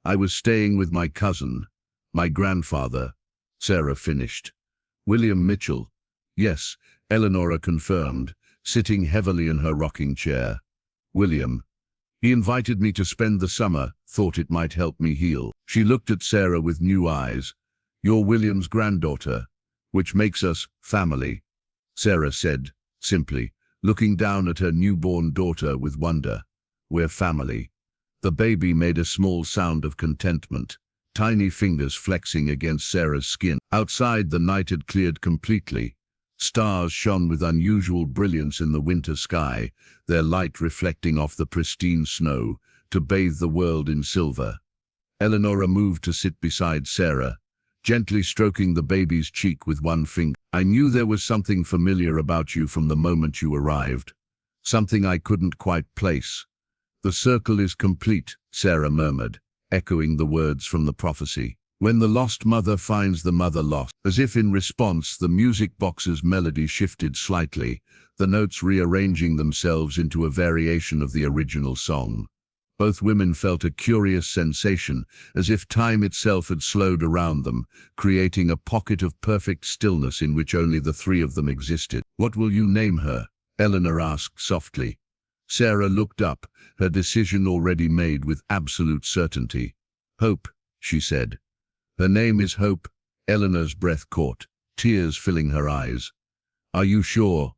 I was staying with my cousin, my grandfather," Sarah finished. "William Mitchell." "Yes," Eleanor confirmed, sitting heavily in her rocking chair. "William. He invited me to spend the summer, thought it might help me heal." She looked at Sarah with new eyes. "You're William's granddaughter, which makes us family," Sarah said, simply, looking down at her newborn daughter with wonder. "We're family." The baby made a small sound of contentment, tiny fingers flexing against Sarah's skin. Outside, the night had cleared completely. Stars shone with unusual brilliance in the winter sky, their light reflecting off the pristine snow to bathe the world in silver. Eleanor moved to sit beside Sarah, gently stroking the baby's cheek with one finger. "I knew there was something familiar about you from the moment you arrived. Something I couldn't quite place." "The circle is complete," Sarah murmured, echoing the words from the prophecy. "When the lost mother finds the mother lost." As if in response, the music box's melody shifted slightly, the notes rearranging themselves into a variation of the original song. Both women felt a curious sensation, as if time itself had slowed around them, creating a pocket of perfect stillness in which only the three of them existed. "What will you name her?" Eleanor asked softly. Sarah looked up, her decision already made with absolute certainty. "Hope," she said. "Her name is Hope." Eleanor's breath caught, tears filling her eyes. "Are you sure?"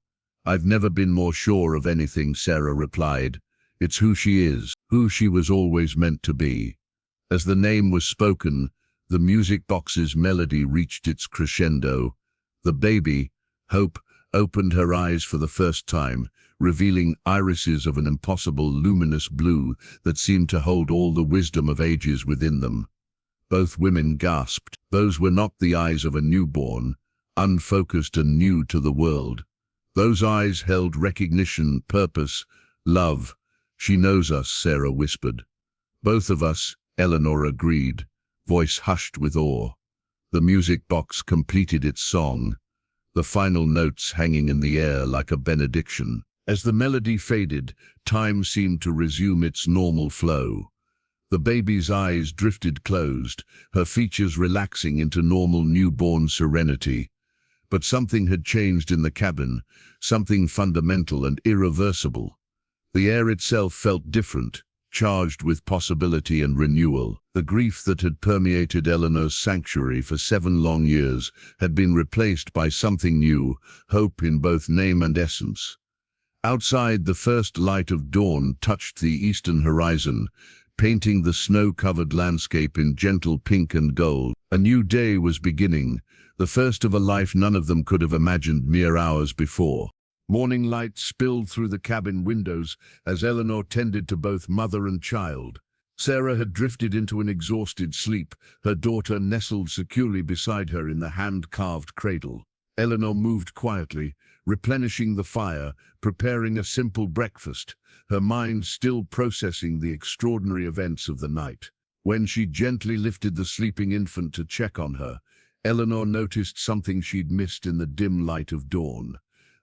"I've never been more sure of anything," Sarah replied. "It's who she is, who she was always meant to be." As the name was spoken, the music box's melody reached its crescendo. The baby, Hope, opened her eyes for the first time, revealing irises of an impossible luminous blue that seemed to hold all the wisdom of ages within them. Both women gasped. Those were not the eyes of a newborn, unfocused and new to the world. Those eyes held recognition, purpose, love. "She knows us," Sarah whispered. "Both of us," Eleanor agreed, voice hushed with awe. The music box completed its song, the final notes hanging in the air like a benediction. As the melody faded, time seemed to resume its normal flow. The baby's eyes drifted closed, her features relaxing into normal newborn serenity. But something had changed in the cabin, something fundamental and irreversible. The air itself felt different, charged with possibility and renewal. The grief that had permeated Eleanor's sanctuary for 7 long years had been replaced by something new, hope in both name and essence. Outside, the first light of dawn touched the eastern horizon, painting the snow-covered landscape in gentle pink and gold. A new day was beginning, the first of a life none of them could have imagined mere hours before. Morning light spilled through the cabin windows as Eleanor tended to both mother and child. Sarah had drifted into an exhausted sleep, her daughter nestled securely beside her in the hand-carved cradle. Eleanor moved quietly, replenishing the fire, preparing a simple breakfast, her mind still processing the extraordinary events of the night. When she gently lifted the sleeping infant to check on her, Eleanor noticed something she'd missed in the dim light of dawn.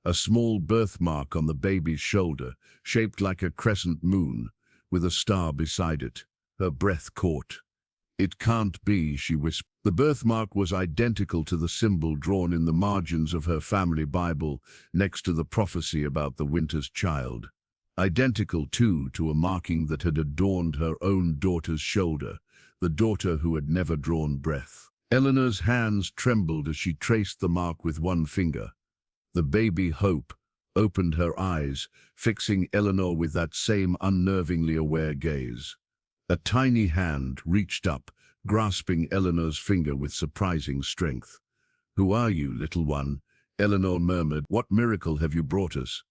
A small birthmark on the baby's shoulder, shaped like a crescent moon, with a star beside it. Her breath caught. "It can't be," she whispered. The birthmark was identical to the symbol drawn in the margins of her family Bible next to the prophecy about the winter's child. Identical, too, to a marking that had adorned her own daughter's shoulder, the daughter who had never drawn breath. Eleanor's hands trembled as she traced the mark with one finger. The baby Hope opened her eyes, fixing Eleanor with that same unnervingly aware gaze. A tiny hand reached up, grasping Eleanor's finger with surprising strength. "Who are you, little one?" Eleanor murmured. "What miracle have you brought us?"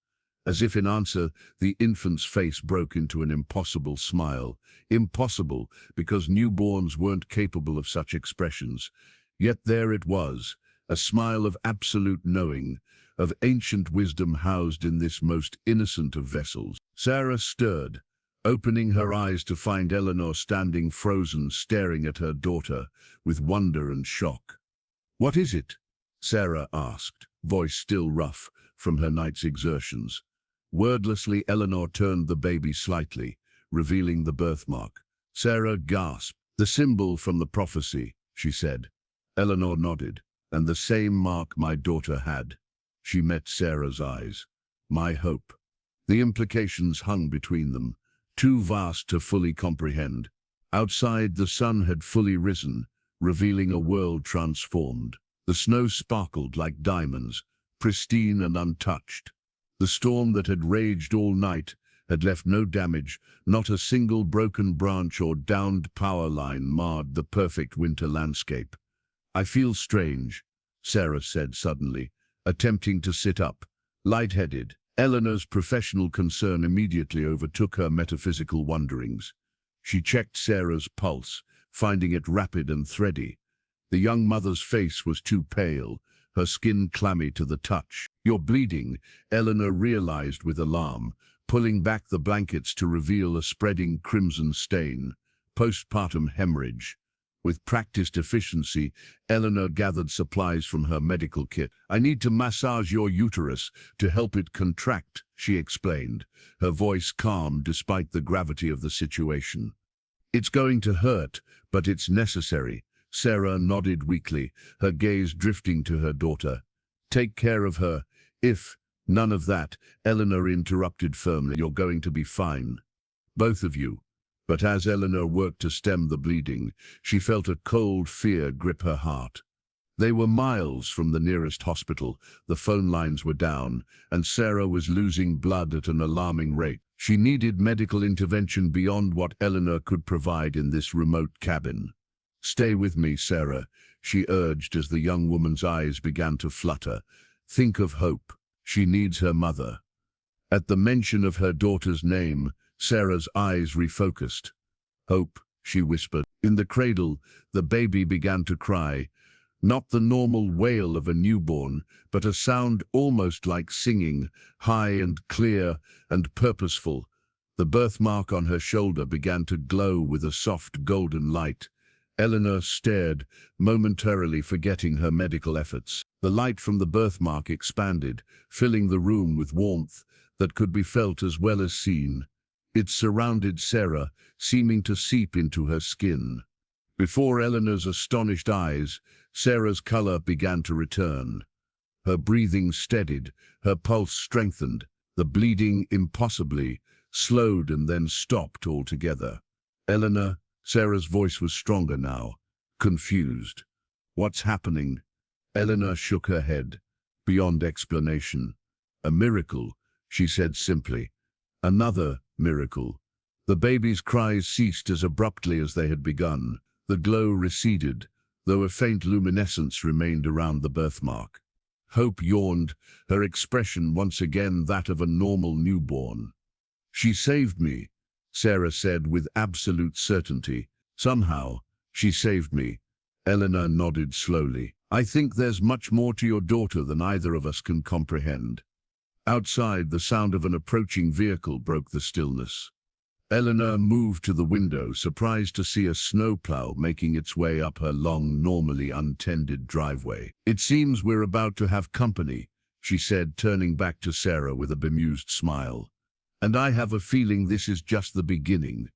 As if in answer, the infant's face broke into an impossible smile. Impossible, because newborns weren't capable of such expressions. Yet there it was, a smile of absolute knowing, of ancient wisdom housed in this most innocent of vessels. Sarah stirred, opening her eyes to find Eleanor standing frozen, staring at her daughter with wonder and shock. "What is it?" Sarah asked, voice still rough from her night's exertions. Wordlessly, Eleanor turned the baby slightly, revealing the birthmark. Sarah gasped. "The symbol from the prophecy," she said. Eleanor nodded. "And the same mark my daughter had." She met Sarah's eyes. "My hope." The implications hung between them, too vast to fully comprehend. Outside, the sun had fully risen, revealing a world transformed. The snow sparkled like diamonds, pristine and untouched. The storm that had raged all night had left no damage, not a single broken branch or downed power line marred the perfect winter landscape. "I feel strange," Sarah said suddenly, attempting to sit up, lightheaded. Eleanor's professional concern immediately overtook her metaphysical wonderings. She checked Sarah's pulse, finding it rapid and thready. The young mother's face was too pale, her skin clammy to the touch. "You're bleeding," Eleanor realized with alarm, pulling back the blankets to reveal a spreading crimson stain. Postpartum hemorrhage. With practiced efficiency, Eleanor gathered supplies from her medical kit. "I need to massage your uterus to help it contract," she explained, her voice calm despite the gravity of the situation. "It's going to hurt, but it's necessary." Sarah nodded weakly, her gaze drifting to her daughter. "Take care of her. If..." "None of that," Eleanor interrupted firmly. "You're going to be fine. Both of you." But as Eleanor worked to stem the bleeding, she felt a cold fear grip her heart. They were miles from the nearest hospital, the phone lines were down, and Sarah was losing blood at an alarming rate. She needed medical intervention beyond what Eleanor could provide in this remote cabin. "Stay with me, Sarah," she urged as the young woman's eyes began to flutter. "Think of Hope. She needs her mother." At the mention of her daughter's name, Sarah's eyes refocused. "Hope," she whispered. In the cradle, the baby began to cry, not the normal wail of a newborn, but a sound almost like singing, high and clear and purposeful. The birthmark on her shoulder began to glow with a soft golden light. Eleanor stared, momentarily forgetting her medical efforts. The light from the birthmark expanded, filling the room with warmth that could be felt as well as seen. It surrounded Sarah, seeming to seep into her skin. Before Eleanor's astonished eyes, Sarah's color began to return. Her breathing steadied, her pulse strengthened. The bleeding, impossibly, slowed and then stopped altogether. "Eleanor," Sarah's voice was stronger now, confused. "What's happening?" Eleanor shook her head, beyond explanation. "A miracle," she said simply. "Another miracle." The baby's cries ceased as abruptly as they had begun. The glow receded, though a faint luminescence remained around the birthmark. Hope yawned, her expression once again that of a normal newborn. "She saved me," Sarah said with absolute certainty. "Somehow, she saved me." Eleanor nodded slowly. "I think there's much more to your daughter than either of us can comprehend." Outside, the sound of an approaching vehicle broke the stillness. Eleanor moved to the window, surprised to see a snowplow making its way up her long, normally untended driveway. "It seems we're about to have company," she said, turning back to Sarah with a bemused smile. "And I have a feeling this is just the beginning."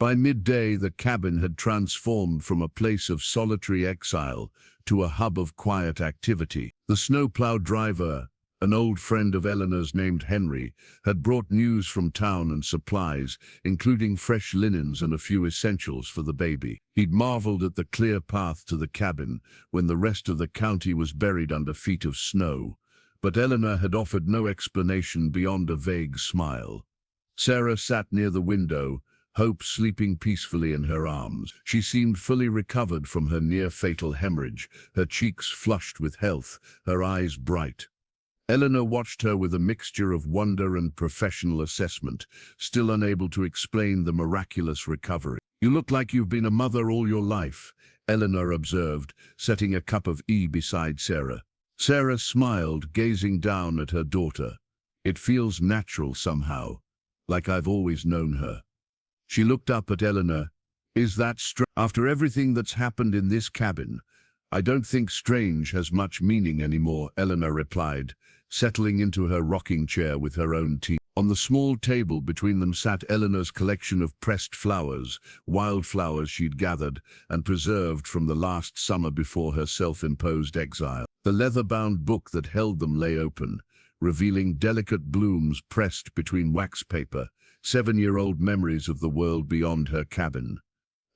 By midday, the cabin had transformed from a place of solitary exile to a hub of quiet activity. The snowplow driver, an old friend of Eleanor's named Henry, had brought news from town and supplies, including fresh linens and a few essentials for the baby. He'd marveled at the clear path to the cabin when the rest of the county was buried under feet of snow, but Eleanor had offered no explanation beyond a vague smile. Sarah sat near the window, Hope sleeping peacefully in her arms. She seemed fully recovered from her near-fatal hemorrhage, her cheeks flushed with health, her eyes bright. Eleanor watched her with a mixture of wonder and professional assessment, still unable to explain the miraculous recovery. "You look like you've been a mother all your life," Eleanor observed, setting a cup of tea beside Sarah. Sarah smiled, gazing down at her daughter. "It feels natural somehow, like I've always known her." She looked up at Eleanor. "Is that strange? After everything that's happened in this cabin, I don't think strange has much meaning anymore," Eleanor replied, settling into her rocking chair with her own tea. On the small table between them sat Eleanor's collection of pressed flowers, wildflowers she'd gathered and preserved from the last summer before her self-imposed exile. The leather-bound book that held them lay open, revealing delicate blooms pressed between wax paper, 7-year-old memories of the world beyond her cabin.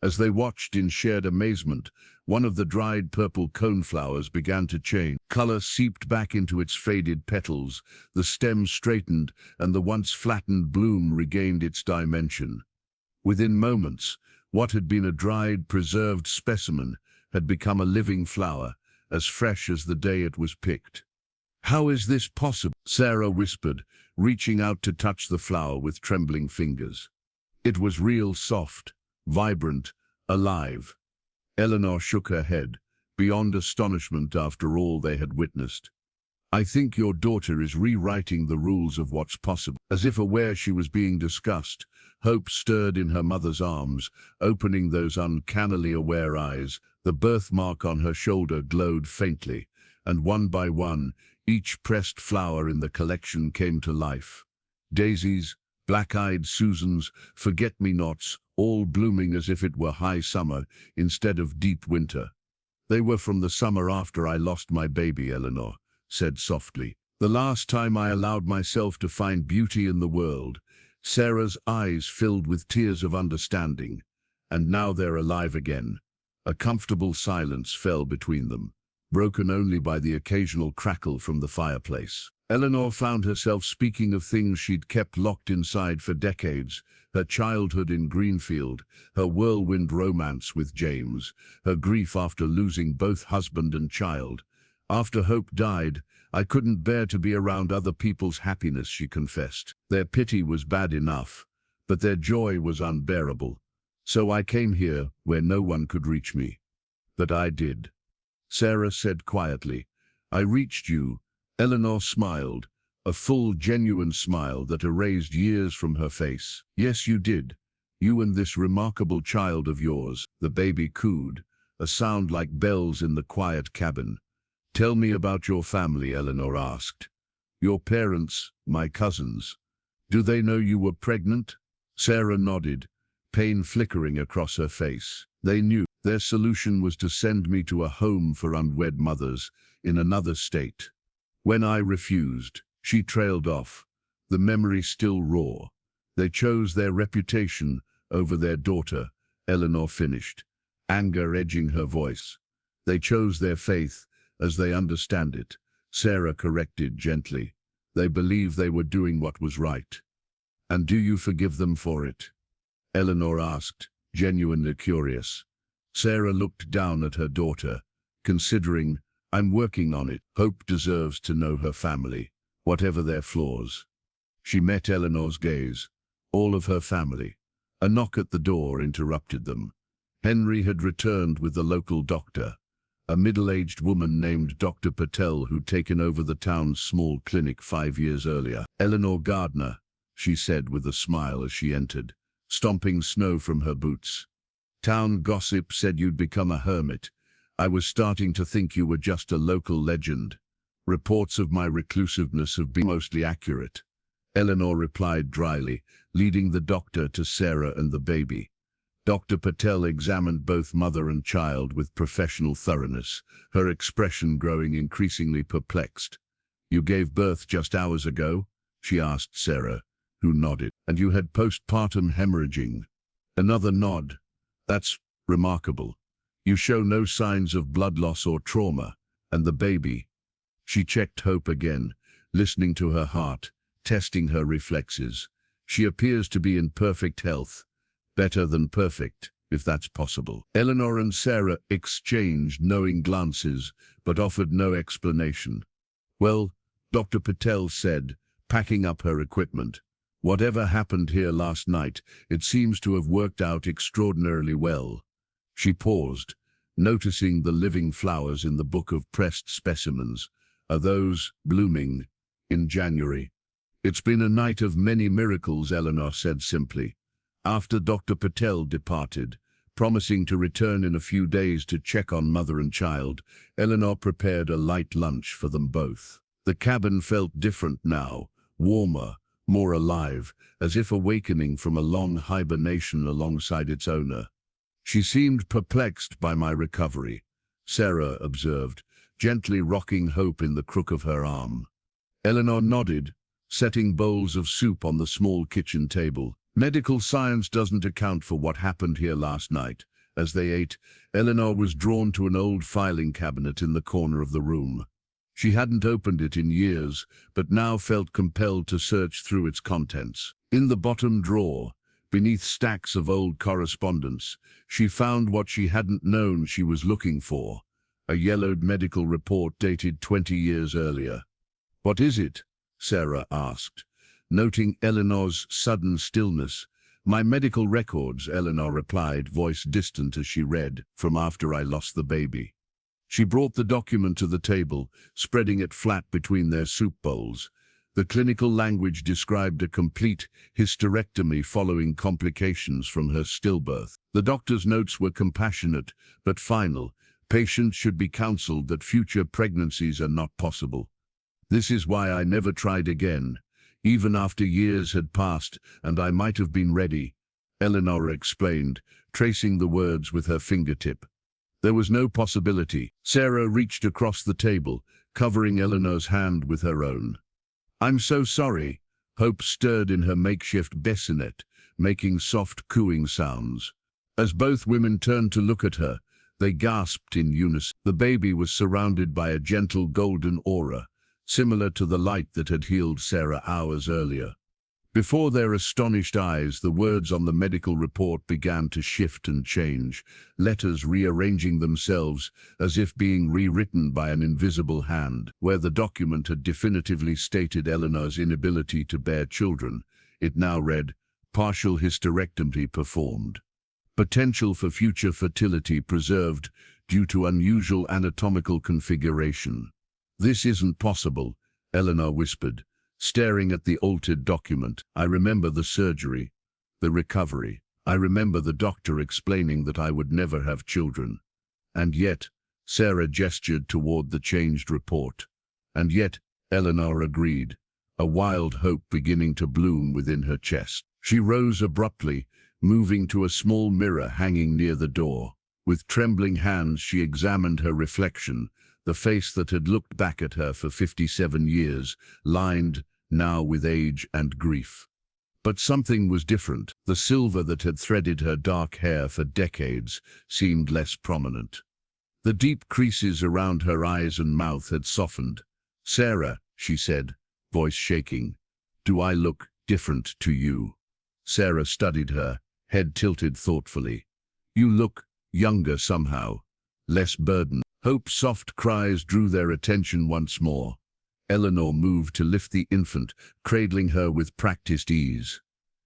As they watched in shared amazement, one of the dried purple coneflowers began to change. Color seeped back into its faded petals, the stem straightened, and the once flattened bloom regained its dimension. Within moments, what had been a dried, preserved specimen had become a living flower, as fresh as the day it was picked. "How is this possible?" Sarah whispered, reaching out to touch the flower with trembling fingers. It was real, soft, vibrant, alive. Eleanor shook her head, beyond astonishment after all they had witnessed. "I think your daughter is rewriting the rules of what's possible." As if aware she was being discussed, Hope stirred in her mother's arms, opening those uncannily aware eyes. The birthmark on her shoulder glowed faintly, and one by one, each pressed flower in the collection came to life. Daisies, black-eyed Susans, forget-me-nots, all blooming as if it were high summer instead of deep winter. "They were from the summer after I lost my baby," Eleanor said softly. "The last time I allowed myself to find beauty in the world." Sarah's eyes filled with tears of understanding. "And now they're alive again." A comfortable silence fell between them, broken only by the occasional crackle from the fireplace. Eleanor found herself speaking of things she'd kept locked inside for decades: her childhood in Greenfield, her whirlwind romance with James, her grief after losing both husband and child. "After Hope died, I couldn't bear to be around other people's happiness," she confessed. "Their pity was bad enough, but their joy was unbearable. So I came here where no one could reach me. But I did." Sarah said quietly. "I reached you." Eleanor smiled, a full, genuine smile that erased years from her face. "Yes, you did. You and this remarkable child of yours." The baby cooed, a sound like bells in the quiet cabin. "Tell me about your family," Eleanor asked. "Your parents, my cousins. Do they know you were pregnant?" Sarah nodded, pain flickering across her face. "They knew. Their solution was to send me to a home for unwed mothers in another state. When I refused," she trailed off, the memory still raw. "They chose their reputation over their daughter," Eleanor finished, anger edging her voice. "They chose their faith as they understand it," Sarah corrected gently. "They believed they were doing what was right." "And do you forgive them for it?" Eleanor asked, genuinely curious. Sarah looked down at her daughter, considering. "I'm working on it. Hope deserves to know her family, whatever their flaws." She met Eleanor's gaze. All of her family. A knock at the door interrupted them. Henry had returned with the local doctor, a middle-aged woman named Dr. Patel who'd taken over the town's small clinic 5 years earlier. "Eleanor Gardner," she said with a smile as she entered, stomping snow from her boots. "Town gossip said you'd become a hermit. I was starting to think you were just a local legend. Reports of my reclusiveness have been mostly accurate." Eleanor replied dryly, leading the doctor to Sarah and the baby. Dr. Patel examined both mother and child with professional thoroughness, her expression growing increasingly perplexed. "You gave birth just hours ago?" she asked Sarah, who nodded. "And you had postpartum hemorrhaging?" Another nod. "That's remarkable. You show no signs of blood loss or trauma. And the baby?" She checked Hope again, listening to her heart, testing her reflexes. "She appears to be in perfect health. Better than perfect, if that's possible." Eleanor and Sarah exchanged knowing glances, but offered no explanation. "Well," Dr. Patel said, packing up her equipment, "whatever happened here last night, it seems to have worked out extraordinarily well." She paused, noticing the living flowers in the book of pressed specimens. "Are those blooming in January?" "It's been a night of many miracles," Eleanor said simply. After Dr. Patel departed, promising to return in a few days to check on mother and child, Eleanor prepared a light lunch for them both. The cabin felt different now, warmer, more alive, as if awakening from a long hibernation alongside its owner. "She seemed perplexed by my recovery," Sarah observed, gently rocking Hope in the crook of her arm. Eleanor nodded, setting bowls of soup on the small kitchen table. "Medical science doesn't account for what happened here last night." As they ate, Eleanor was drawn to an old filing cabinet in the corner of the room. She hadn't opened it in years, but now felt compelled to search through its contents. In the bottom drawer, beneath stacks of old correspondence, she found what she hadn't known she was looking for: a yellowed medical report dated 20 years earlier. "What is it?" Sarah asked, noting Eleanor's sudden stillness. "My medical records," Eleanor replied, voice distant as she read, "from after I lost the baby." She brought the document to the table, spreading it flat between their soup bowls. The clinical language described a complete hysterectomy following complications from her stillbirth. The doctor's notes were compassionate, but final. Patients should be counseled that future pregnancies are not possible. "This is why I never tried again, even after years had passed and I might have been ready," Eleanor explained, tracing the words with her fingertip. "There was no possibility." Sarah reached across the table, covering Eleanor's hand with her own. "I'm so sorry." Hope stirred in her makeshift bassinet, making soft cooing sounds. As both women turned to look at her, they gasped in unison. The baby was surrounded by a gentle golden aura, similar to the light that had healed Sarah hours earlier. Before their astonished eyes, the words on the medical report began to shift and change, letters rearranging themselves as if being rewritten by an invisible hand. Where the document had definitively stated Eleanor's inability to bear children, it now read, "Partial hysterectomy performed. Potential for future fertility preserved due to unusual anatomical configuration." "This isn't possible," Eleanor whispered, staring at the altered document. "I remember the surgery, the recovery. I remember the doctor explaining that I would never have children. And yet," Sarah gestured toward the changed report. "And yet," Eleanor agreed, a wild hope beginning to bloom within her chest. She rose abruptly, moving to a small mirror hanging near the door. With trembling hands she examined her reflection, the face that had looked back at her for 57 years, lined now with age and grief. But something was different. The silver that had threaded her dark hair for decades seemed less prominent. The deep creases around her eyes and mouth had softened. "Sarah," she said, voice shaking, "do I look different to you?" Sarah studied her, head tilted thoughtfully. "You look younger somehow, less burdened." Hope's soft cries drew their attention once more. Eleanor moved to lift the infant, cradling her with practiced ease.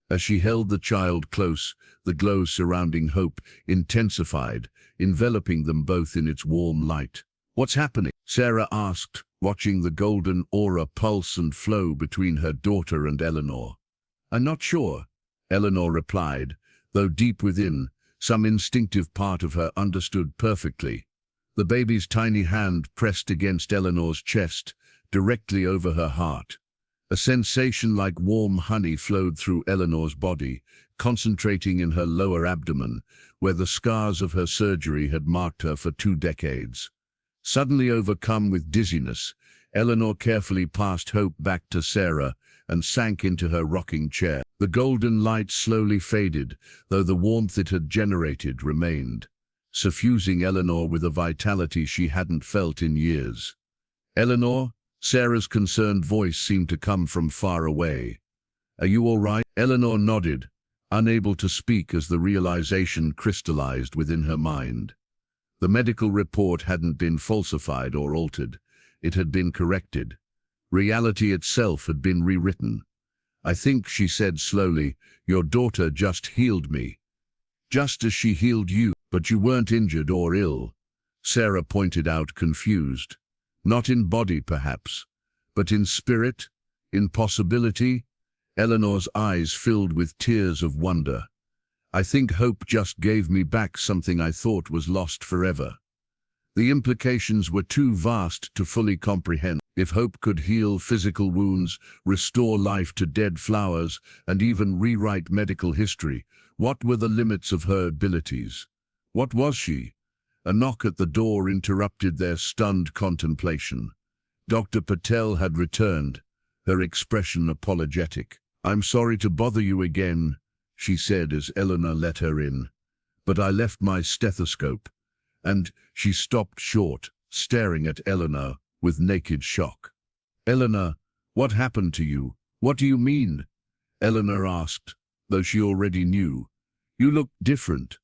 As she held the child close, the glow surrounding Hope intensified, enveloping them both in its warm light. "What's happening?" Sarah asked, watching the golden aura pulse and flow between her daughter and Eleanor. "I'm not sure," Eleanor replied, though deep within, some instinctive part of her understood perfectly. The baby's tiny hand pressed against Eleanor's chest, directly over her heart. A sensation like warm honey flowed through Eleanor's body, concentrating in her lower abdomen, where the scars of her surgery had marked her for 2 decades. Suddenly overcome with dizziness, Eleanor carefully passed Hope back to Sarah and sank into her rocking chair. The golden light slowly faded, though the warmth it had generated remained, suffusing Eleanor with a vitality she hadn't felt in years. "Eleanor?" Sarah's concerned voice seemed to come from far away. "Are you all right?" Eleanor nodded, unable to speak as the realization crystallized within her mind. The medical report hadn't been falsified or altered. It had been corrected. Reality itself had been rewritten. "I think," she said slowly, "your daughter just healed me. Just as she healed you, but you weren't injured or ill." Sarah pointed out, confused. "Not in body, perhaps, but in spirit, in possibility?" Eleanor's eyes filled with tears of wonder. "I think Hope just gave me back something I thought was lost forever." The implications were too vast to fully comprehend. If Hope could heal physical wounds, restore life to dead flowers, and even rewrite medical history, what were the limits of her abilities? What was she? A knock at the door interrupted their stunned contemplation. Dr. Patel had returned, her expression apologetic. "I'm sorry to bother you again," she said as Eleanor let her in, "but I left my stethoscope." And she stopped short, staring at Eleanor with naked shock. "Eleanor, what happened to you? What do you mean?" Eleanor asked, though she already knew. "You look different.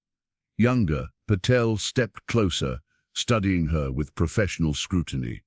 Younger." Patel stepped closer, studying her with professional scrutiny.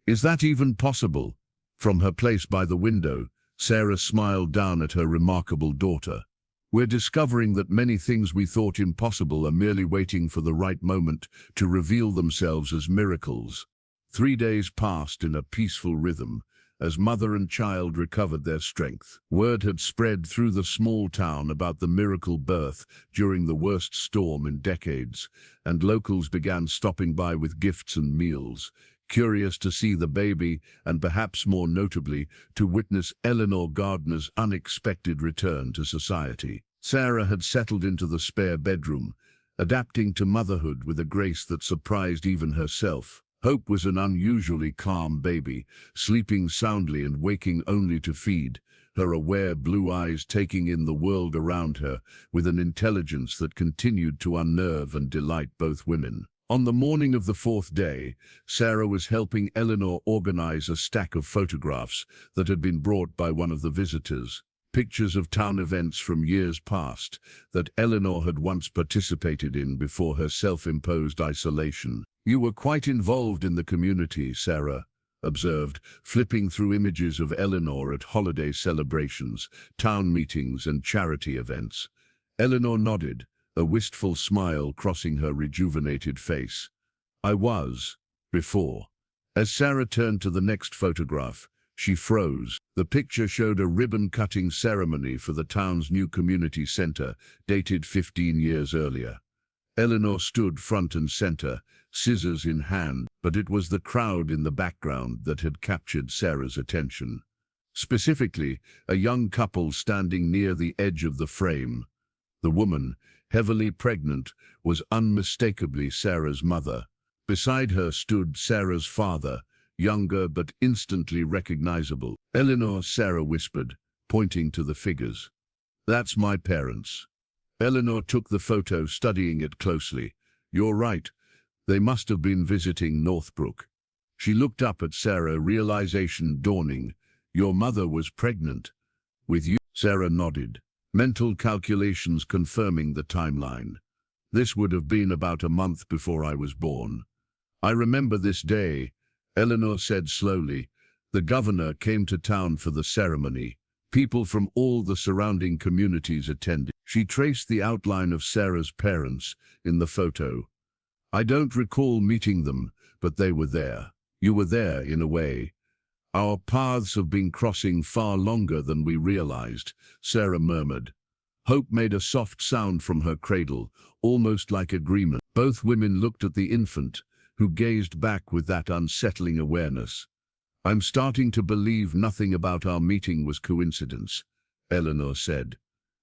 "Is that even possible?" From her place by the window, Sarah smiled down at her remarkable daughter. "We're discovering that many things we thought impossible are merely waiting for the right moment to reveal themselves as miracles." 3 days passed in a peaceful rhythm, as mother and child recovered their strength. Word had spread through the small town about the miracle birth during the worst storm in decades, and locals began stopping by with gifts and meals, curious to see the baby and perhaps more notably to witness Eleanor Gardner's unexpected return to society. Sarah had settled into the spare bedroom, adapting to motherhood with a grace that surprised even herself. Hope was an unusually calm baby, sleeping soundly and waking only to feed, her aware blue eyes taking in the world around her with an intelligence that continued to unnerve and delight both women. On the morning of the 4th day, Sarah was helping Eleanor organize a stack of photographs that had been brought by one of the visitors, pictures of town events from years past that Eleanor had once participated in before her self-imposed isolation. "You were quite involved in the community," Sarah observed, flipping through images of Eleanor at holiday celebrations, town meetings, and charity events. Eleanor nodded, a wistful smile crossing her rejuvenated face. "I was, before." As Sarah turned to the next photograph, she froze. The picture showed a ribbon-cutting ceremony for the town's new community center, dated 15 years earlier. Eleanor stood front and center, scissors in hand, but it was the crowd in the background that had captured Sarah's attention. Specifically, a young couple standing near the edge of the frame. The woman, heavily pregnant, was unmistakably Sarah's mother. Beside her stood Sarah's father, younger but instantly recognizable. "Eleanor," Sarah whispered, pointing to the figures. "That's my parents." Eleanor took the photo, studying it closely. "You're right. They must have been visiting Northbrook." She looked up at Sarah, realization dawning. "Your mother was pregnant. With you?" Sarah nodded, mental calculations confirming the timeline. "This would have been about a month before I was born." "I remember this day," Eleanor said slowly. "The governor came to town for the ceremony. People from all the surrounding communities attended." She traced the outline of Sarah's parents in the photo. "I don't recall meeting them, but they were there. You were there, in a way. Our paths have been crossing far longer than we realized," Sarah murmured. Hope made a soft sound from her cradle, almost like agreement. Both women looked at the infant, who gazed back with that unsettling awareness. "I'm starting to believe nothing about our meeting was coincidence," Eleanor said.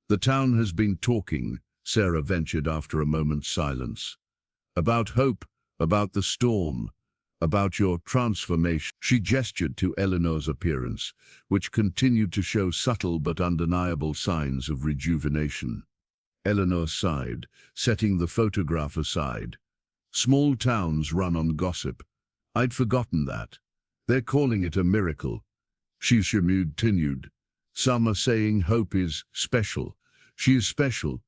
The town has been talking, Sarah ventured after a moment's silence. About hope, about the storm, about your transformation. She gestured to Eleanor's appearance, which continued to show subtle but undeniable signs of rejuvenation. Eleanor sighed, setting the photograph aside. Small towns run on gossip. I'd forgotten that. They're calling it a miracle. She continued. Some are saying hope is special. She is special,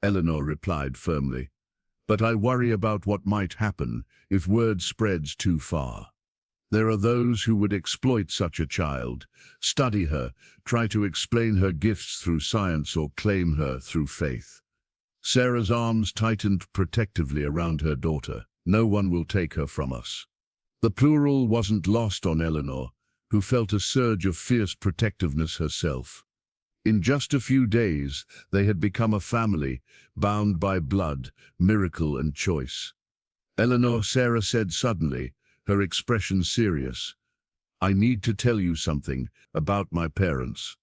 Eleanor replied firmly. But I worry about what might happen if word spreads too far. There are those who would exploit such a child, study her, try to explain her gifts through science or claim her through faith. Sarah's arms tightened protectively around her daughter. No one will take her from us. The plural wasn't lost on Eleanor, who felt a surge of fierce protectiveness herself. In just a few days, they had become a family, bound by blood, miracle and choice. Eleanor, Sarah said suddenly, her expression serious. I need to tell you something about my parents.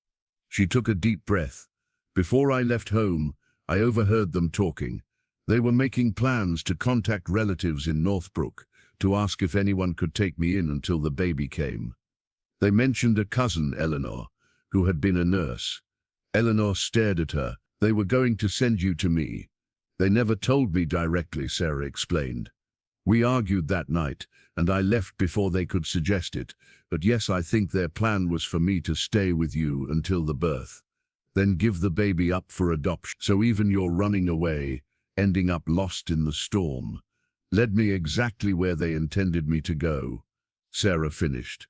She took a deep breath. Before I left home, I overheard them talking. They were making plans to contact relatives in Northbrook to ask if anyone could take me in until the baby came. They mentioned a cousin, Eleanor, who had been a nurse. Eleanor stared at her. They were going to send you to me. They never told me directly, Sarah explained. We argued that night, and I left before they could suggest it. But yes, I think their plan was for me to stay with you until the birth. Then give the baby up for adoption. So even your running away, ending up lost in the storm, led me exactly where they intended me to go, Sarah finished,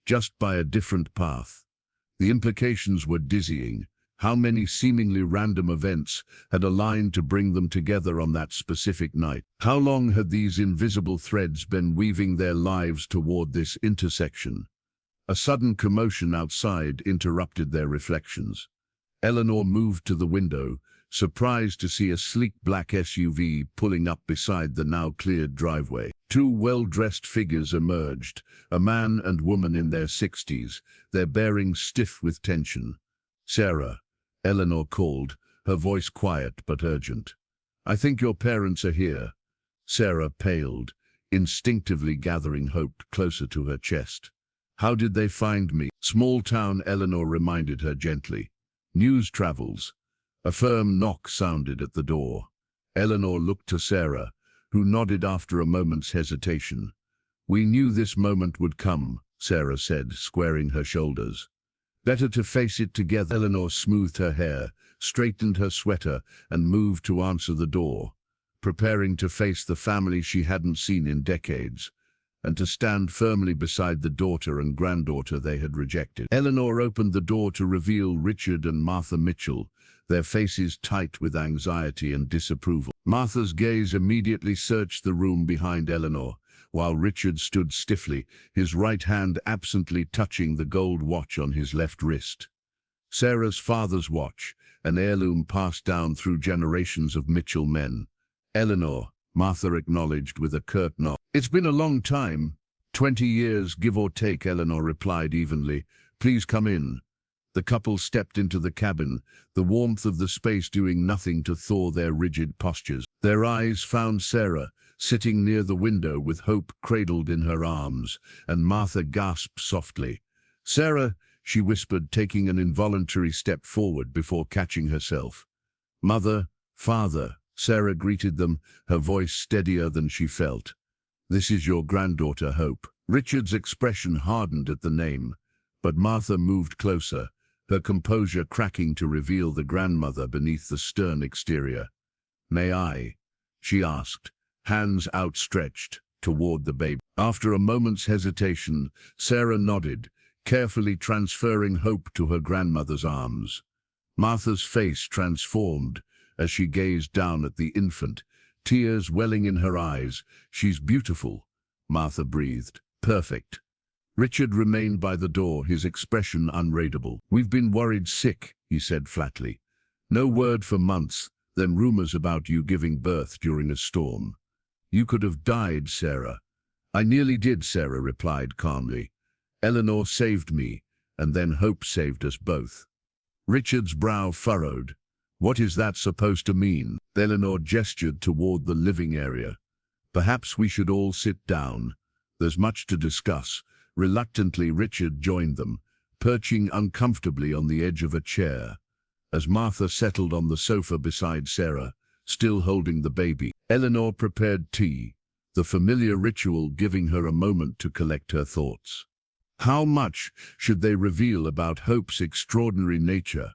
just by a different path. The implications were dizzying. How many seemingly random events had aligned to bring them together on that specific night? How long had these invisible threads been weaving their lives toward this intersection? A sudden commotion outside interrupted their reflections. Eleanor moved to the window, surprised to see a sleek black SUV pulling up beside the now cleared driveway. Two well-dressed figures emerged, a man and woman in their 60s, their bearings stiff with tension. Sarah, Eleanor called, her voice quiet but urgent. I think your parents are here. Sarah paled, instinctively gathering hope closer to her chest. How did they find me? Small town, Eleanor reminded her gently. News travels. A firm knock sounded at the door. Eleanor looked to Sarah, who nodded after a moment's hesitation. We knew this moment would come, Sarah said, squaring her shoulders. Better to face it together. Eleanor smoothed her hair, straightened her sweater, and moved to answer the door, preparing to face the family she hadn't seen in decades, and to stand firmly beside the daughter and granddaughter they had rejected. Eleanor opened the door to reveal Richard and Martha Mitchell, their faces tight with anxiety and disapproval. Martha's gaze immediately searched the room behind Eleanor, while Richard stood stiffly, his right hand absently touching the gold watch on his left wrist. Sarah's father's watch, an heirloom passed down through generations of Mitchell men. Eleanor, Martha acknowledged with a curt nod. It's been a long time. 20 years, give or take, Eleanor replied evenly. Please come in. The couple stepped into the cabin, the warmth of the space doing nothing to thaw their rigid postures. Their eyes found Sarah, sitting near the window with Hope cradled in her arms, and Martha gasped softly. Sarah, she whispered, taking an involuntary step forward before catching herself. Mother, father, Sarah greeted them, her voice steadier than she felt. This is your granddaughter, Hope. Richard's expression hardened at the name, but Martha moved closer, her composure cracking to reveal the grandmother beneath the stern exterior. May I? She asked, hands outstretched toward the baby. After a moment's hesitation, Sarah nodded, carefully transferring Hope to her grandmother's arms. Martha's face transformed as she gazed down at the infant, tears welling in her eyes. She's beautiful, Martha breathed. Perfect. Richard remained by the door, his expression unreadable. We've been worried sick, he said flatly. No word for months, then rumors about you giving birth during a storm. You could have died, Sarah. I nearly did, Sarah replied calmly. Eleanor saved me, and then Hope saved us both. Richard's brow furrowed. What is that supposed to mean? Eleanor gestured toward the living area. Perhaps we should all sit down. There's much to discuss. Reluctantly, Richard joined them, perching uncomfortably on the edge of a chair. As Martha settled on the sofa beside Sarah, still holding the baby, Eleanor prepared tea, the familiar ritual giving her a moment to collect her thoughts. How much should they reveal about Hope's extraordinary nature?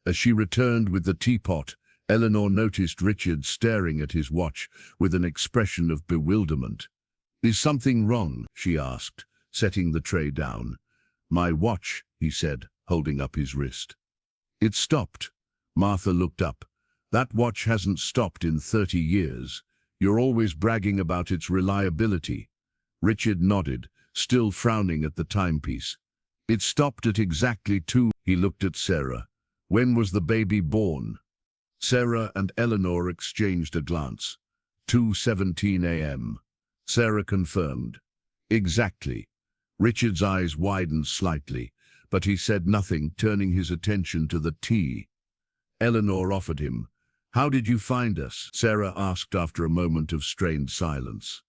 As she returned with the teapot, Eleanor noticed Richard staring at his watch with an expression of bewilderment. "Is something wrong?" she asked, setting the tray down. "My watch," he said, holding up his wrist. "It stopped." Martha looked up. "That watch hasn't stopped in 30 years. You're always bragging about its reliability." Richard nodded, still frowning at the timepiece. "It stopped at exactly 2. He looked at Sarah. "When was the baby born?" Sarah and Eleanor exchanged a glance. 2:17 a.m. Sarah confirmed. "Exactly." Richard's eyes widened slightly, but he said nothing, turning his attention to the tea. Eleanor offered him. "How did you find us?" Sarah asked after a moment of strained silence.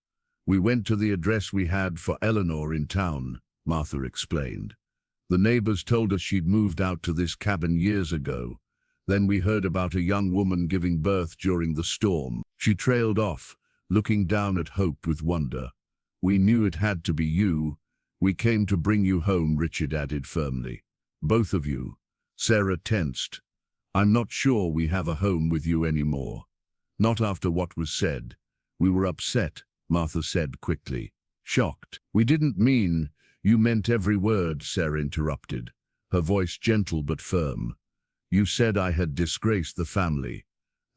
"We went to the address we had for Eleanor in town," Martha explained. "The neighbors told us she'd moved out to this cabin years ago. Then we heard about a young woman giving birth during the storm." She trailed off, looking down at Hope with wonder. "We knew it had to be you. We came to bring you home," Richard added firmly. "Both of you." Sarah tensed. "I'm not sure we have a home with you anymore. Not after what was said." "We were upset," Martha said quickly. "Shocked." "We didn't mean—" "You meant every word," Sarah interrupted, her voice gentle but firm. "You said I had disgraced the family,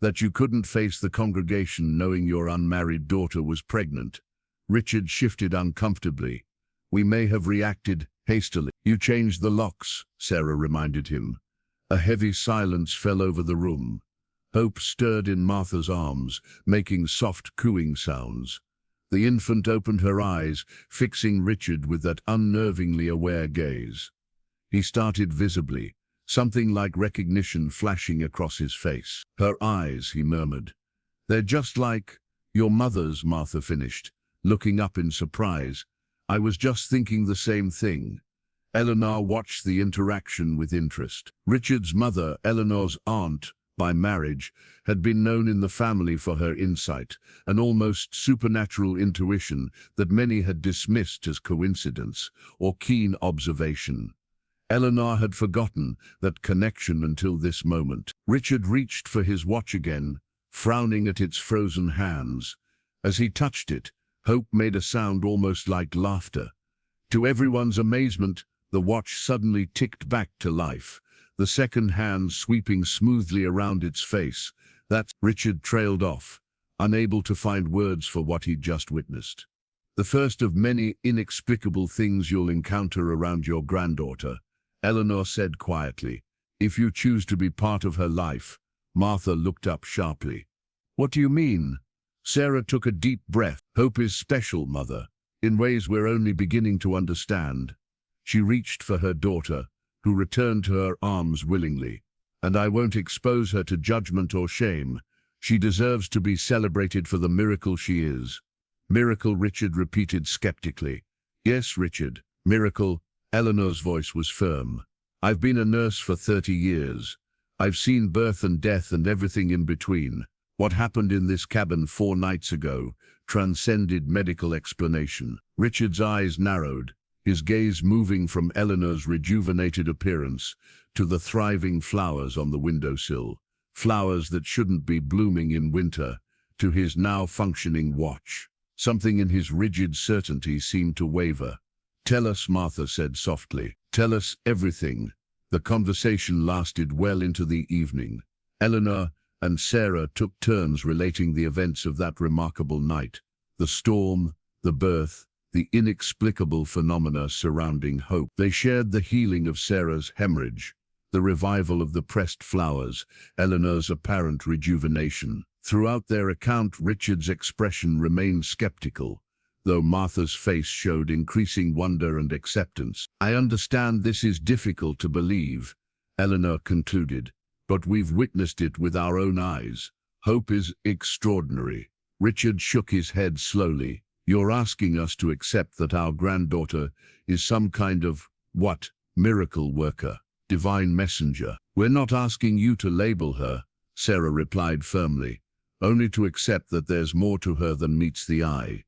that you couldn't face the congregation knowing your unmarried daughter was pregnant." Richard shifted uncomfortably. "We may have reacted hastily." "You changed the locks," Sarah reminded him. A heavy silence fell over the room. Hope stirred in Martha's arms, making soft cooing sounds. The infant opened her eyes, fixing Richard with that unnervingly aware gaze. He started visibly, something like recognition flashing across his face. "Her eyes," he murmured. "They're just like your mother's," Martha finished, looking up in surprise. "I was just thinking the same thing." Eleanor watched the interaction with interest. Richard's mother, Eleanor's aunt by marriage, had been known in the family for her insight, an almost supernatural intuition that many had dismissed as coincidence or keen observation. Eleanor had forgotten that connection until this moment. Richard reached for his watch again, frowning at its frozen hands. As he touched it, Hope made a sound almost like laughter. To everyone's amazement, the watch suddenly ticked back to life, the second hand sweeping smoothly around its face. Richard trailed off, unable to find words for what he'd just witnessed. "The first of many inexplicable things you'll encounter around your granddaughter," Eleanor said quietly. "If you choose to be part of her life." Martha looked up sharply. "What do you mean?" Sarah took a deep breath. "Hope is special, Mother, in ways we're only beginning to understand." She reached for her daughter, who returned to her arms willingly. "And I won't expose her to judgment or shame. She deserves to be celebrated for the miracle she is." "Miracle," Richard repeated skeptically. "Yes, Richard, miracle." Eleanor's voice was firm. "I've been a nurse for 30 years. I've seen birth and death and everything in between. What happened in this cabin 4 nights ago transcended medical explanation." Richard's eyes narrowed, his gaze moving from Eleanor's rejuvenated appearance to the thriving flowers on the windowsill, flowers that shouldn't be blooming in winter, to his now functioning watch. Something in his rigid certainty seemed to waver. "Tell us," Martha said softly. "Tell us everything." The conversation lasted well into the evening. Eleanor and Sarah took turns relating the events of that remarkable night. The storm, the birth, the inexplicable phenomena surrounding Hope. They shared the healing of Sarah's hemorrhage, the revival of the pressed flowers, Eleanor's apparent rejuvenation. Throughout their account, Richard's expression remained skeptical, though Martha's face showed increasing wonder and acceptance. "I understand this is difficult to believe," Eleanor concluded, but we've witnessed it with our own eyes. Hope is extraordinary. Richard shook his head slowly. You're asking us to accept that our granddaughter is some kind of, what, miracle worker, divine messenger. We're not asking you to label her, Sarah replied firmly, only to accept that there's more to her than meets the eye.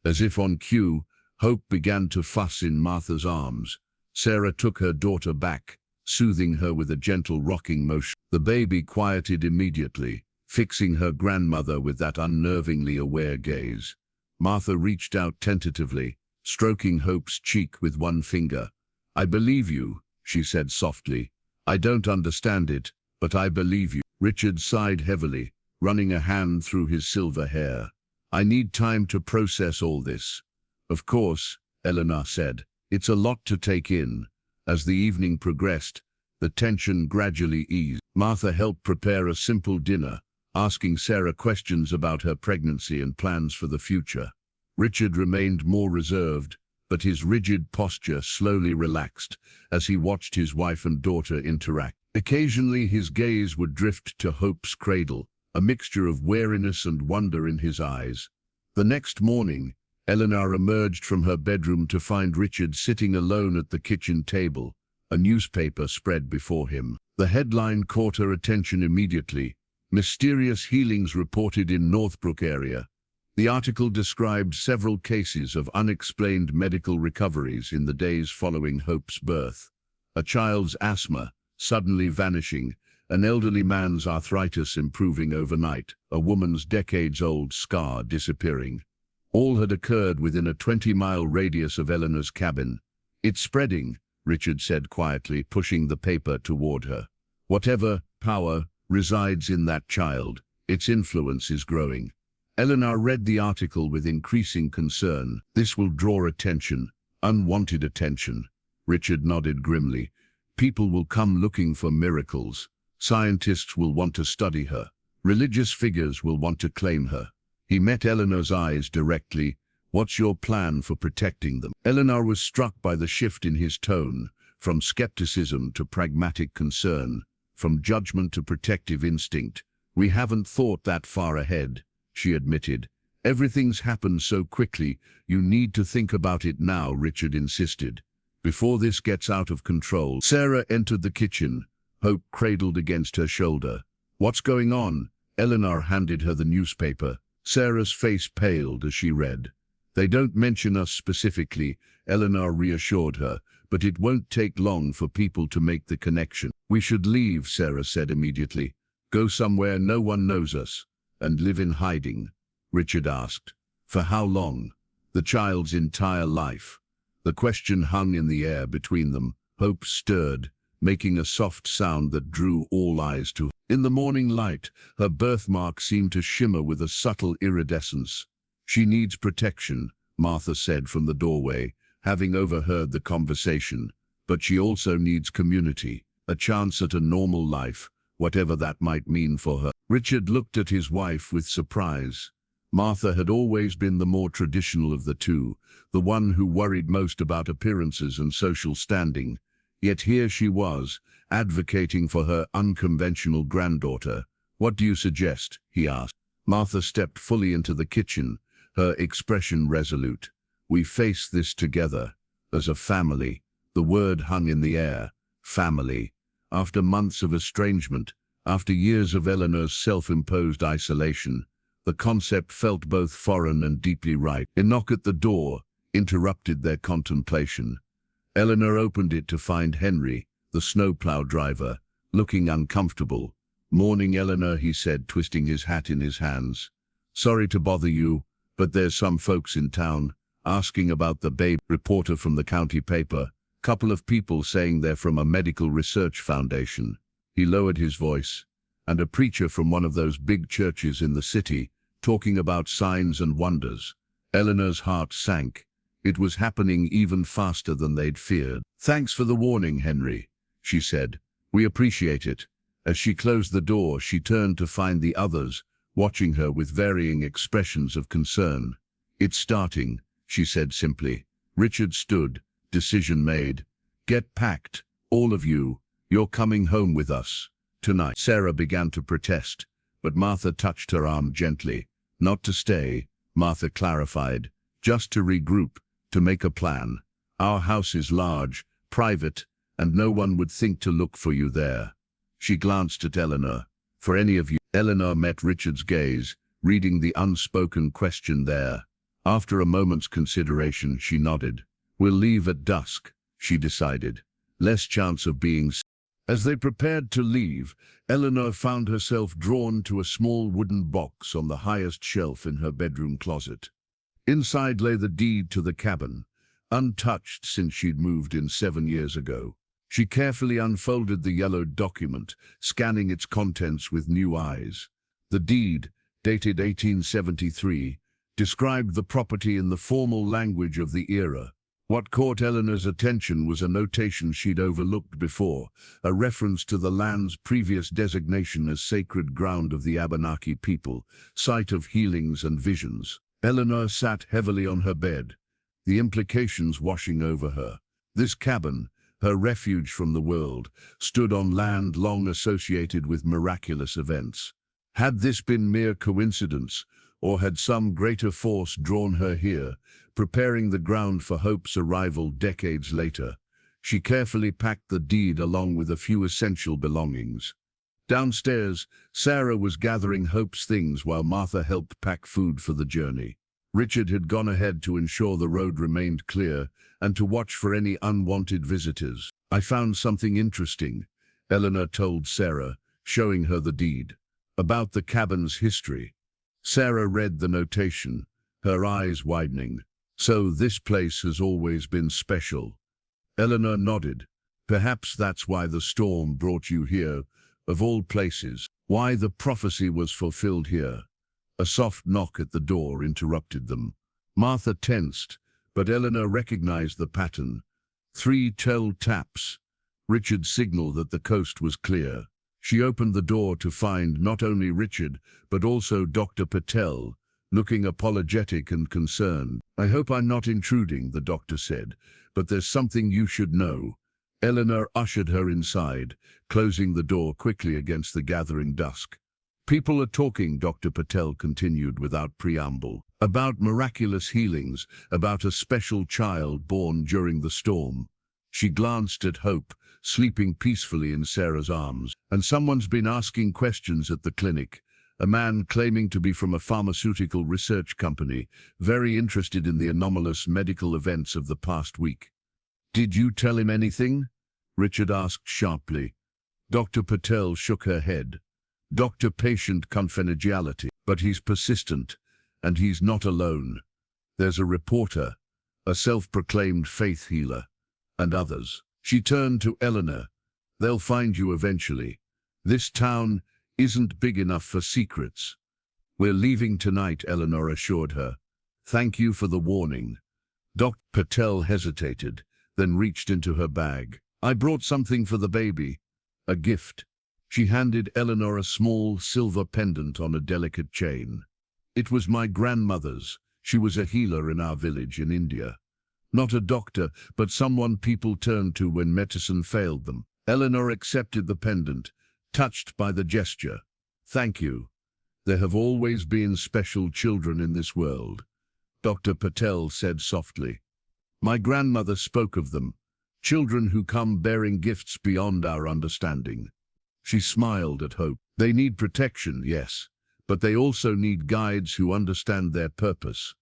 As if on cue, Hope began to fuss in Martha's arms. Sarah took her daughter back, soothing her with a gentle rocking motion. The baby quieted immediately, fixing her grandmother with that unnervingly aware gaze. Martha reached out tentatively, stroking Hope's cheek with one finger. I believe you, she said softly. I don't understand it, but I believe you. Richard sighed heavily, running a hand through his silver hair. I need time to process all this. Of course, Eleanor said. It's a lot to take in. As the evening progressed, the tension gradually eased. Martha helped prepare a simple dinner, asking Sarah questions about her pregnancy and plans for the future. Richard remained more reserved, but his rigid posture slowly relaxed as he watched his wife and daughter interact. Occasionally his gaze would drift to Hope's cradle, a mixture of wariness and wonder in his eyes. The next morning, Eleanor emerged from her bedroom to find Richard sitting alone at the kitchen table, a newspaper spread before him. The headline caught her attention immediately. Mysterious healings reported in Northbrook area. The article described several cases of unexplained medical recoveries in the days following Hope's birth. A child's asthma suddenly vanishing, an elderly man's arthritis improving overnight, a woman's decades-old scar disappearing. All had occurred within a 20-mile radius of Eleanor's cabin. It's spreading, Richard said quietly, pushing the paper toward her. Whatever power resides in that child, its influence is growing. Eleanor read the article with increasing concern. This will draw attention, unwanted attention. Richard nodded grimly. People will come looking for miracles. Scientists will want to study her. Religious figures will want to claim her. He met Eleanor's eyes directly. What's your plan for protecting them? Eleanor was struck by the shift in his tone, from skepticism to pragmatic concern, from judgment to protective instinct. We haven't thought that far ahead, she admitted. Everything's happened so quickly, you need to think about it now, Richard insisted. Before this gets out of control. Sarah entered the kitchen, Hope cradled against her shoulder. What's going on? Eleanor handed her the newspaper. Sarah's face paled as she read. They don't mention us specifically, Eleanor reassured her, but it won't take long for people to make the connection. We should leave, Sarah said immediately. Go somewhere no one knows us, and live in hiding. Richard asked. For how long? The child's entire life. The question hung in the air between them. Hope stirred, making a soft sound that drew all eyes to her. In the morning light, her birthmark seemed to shimmer with a subtle iridescence. She needs protection, Martha said from the doorway, having overheard the conversation. But she also needs community, a chance at a normal life, whatever that might mean for her. Richard looked at his wife with surprise. Martha had always been the more traditional of the two, the one who worried most about appearances and social standing. Yet here she was, advocating for her unconventional granddaughter. What do you suggest? He asked. Martha stepped fully into the kitchen, her expression resolute. We face this together, as a family. The word hung in the air. Family. After months of estrangement, after years of Eleanor's self-imposed isolation, the concept felt both foreign and deeply right. A knock at the door interrupted their contemplation. Eleanor opened it to find Henry, the snowplow driver, looking uncomfortable. Morning, Eleanor, he said, twisting his hat in his hands. Sorry to bother you, but there's some folks in town asking about the babe. Reporter from the county paper. Couple of people saying they're from a medical research foundation. He lowered his voice. And a preacher from one of those big churches in the city, talking about signs and wonders. Eleanor's heart sank. It was happening even faster than they'd feared. Thanks for the warning, Henry, she said. We appreciate it. As she closed the door, she turned to find the others, watching her with varying expressions of concern. It's starting, she said simply. Richard stood, decision made. Get packed, all of you. You're coming home with us. Tonight, Sarah began to protest, but Martha touched her arm gently. Not to stay, Martha clarified, just to regroup, to make a plan. Our house is large, private, and no one would think to look for you there. She glanced at Eleanor. For any of you, Eleanor met Richard's gaze, reading the unspoken question there. After a moment's consideration, she nodded. We'll leave at dusk, she decided. Less chance of being. As they prepared to leave, Eleanor found herself drawn to a small wooden box on the highest shelf in her bedroom closet. Inside lay the deed to the cabin, untouched since she'd moved in 7 years ago. She carefully unfolded the yellowed document, scanning its contents with new eyes. The deed, dated 1873, described the property in the formal language of the era. What caught Eleanor's attention was a notation she'd overlooked before, a reference to the land's previous designation as sacred ground of the Abenaki people, site of healings and visions. Eleanor sat heavily on her bed, the implications washing over her. This cabin, her refuge from the world, stood on land long associated with miraculous events. Had this been mere coincidence, or had some greater force drawn her here, preparing the ground for Hope's arrival decades later? She carefully packed the deed along with a few essential belongings. Downstairs, Sarah was gathering Hope's things while Martha helped pack food for the journey. Richard had gone ahead to ensure the road remained clear and to watch for any unwanted visitors. I found something interesting, Eleanor told Sarah, showing her the deed. About the cabin's history. Sarah read the notation, her eyes widening. So this place has always been special. Eleanor nodded. Perhaps that's why the storm brought you here, of all places, why the prophecy was fulfilled here. A soft knock at the door interrupted them. Martha tensed, but Eleanor recognized the pattern. 3 dull taps. Richard signaled that the coast was clear. She opened the door to find not only Richard, but also Dr. Patel, looking apologetic and concerned. I hope I'm not intruding, the doctor said, but there's something you should know. Eleanor ushered her inside, closing the door quickly against the gathering dusk. People are talking, Dr. Patel continued without preamble, about miraculous healings, about a special child born during the storm. She glanced at Hope, sleeping peacefully in Sarah's arms. And someone's been asking questions at the clinic. A man claiming to be from a pharmaceutical research company, very interested in the anomalous medical events of the past week. Did you tell him anything? Richard asked sharply. Dr. Patel shook her head. Doctor-patient confidentiality, but he's persistent, and he's not alone. There's a reporter, a self-proclaimed faith healer, and others. She turned to Eleanor. They'll find you eventually. This town isn't big enough for secrets. We're leaving tonight, Eleanor assured her. Thank you for the warning. Dr. Patel hesitated, then reached into her bag. I brought something for the baby. A gift. She handed Eleanor a small silver pendant on a delicate chain. It was my grandmother's. She was a healer in our village in India. Not a doctor, but someone people turned to when medicine failed them. Eleanor accepted the pendant, touched by the gesture. Thank you. There have always been special children in this world, Dr. Patel said softly. My grandmother spoke of them, children who come bearing gifts beyond our understanding. She smiled at Hope. They need protection, yes, but they also need guides who understand their purpose.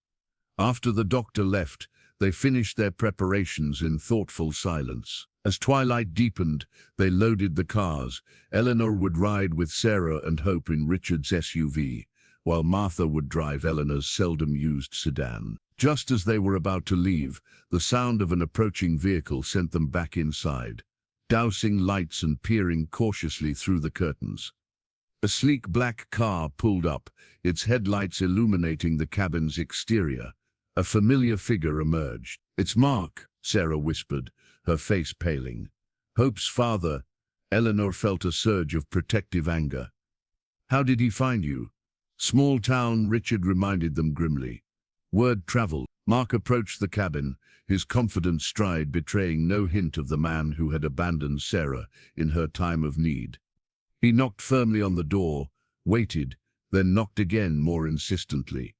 After the doctor left, they finished their preparations in thoughtful silence. As twilight deepened, they loaded the cars. Eleanor would ride with Sarah and Hope in Richard's SUV, while Martha would drive Eleanor's seldom-used sedan. Just as they were about to leave, the sound of an approaching vehicle sent them back inside, dousing lights and peering cautiously through the curtains. A sleek black car pulled up, its headlights illuminating the cabin's exterior. A familiar figure emerged. It's Mark, Sarah whispered, her face paling. Hope's father. Eleanor felt a surge of protective anger. How did he find you? Small town, Richard reminded them grimly. Word traveled. Mark approached the cabin, his confident stride betraying no hint of the man who had abandoned Sarah in her time of need. He knocked firmly on the door, waited, then knocked again more insistently.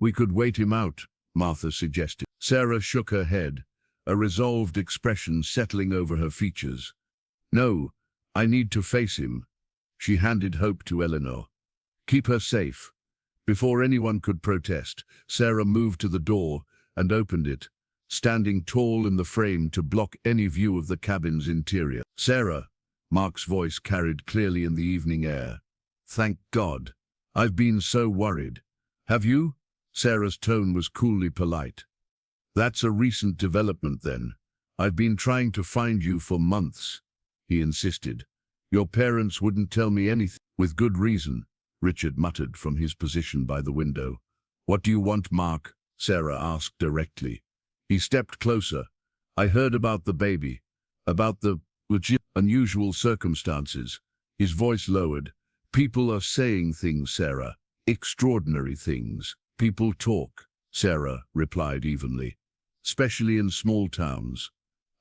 "We could wait him out," Martha suggested. Sarah shook her head, a resolved expression settling over her features. "No, I need to face him." She handed Hope to Eleanor. "Keep her safe." Before anyone could protest, Sarah moved to the door and opened it, standing tall in the frame to block any view of the cabin's interior. "Sarah," Mark's voice carried clearly in the evening air. "Thank God. I've been so worried." "Have you?" Sarah's tone was coolly polite. "That's a recent development then. I've been trying to find you for months," he insisted. "Your parents wouldn't tell me anything." "With good reason," Richard muttered from his position by the window. "What do you want, Mark?" Sarah asked directly. He stepped closer. "I heard about the baby, about the unusual circumstances." His voice lowered. "People are saying things, Sarah. Extraordinary things. People talk," Sarah replied evenly. "Especially in small towns."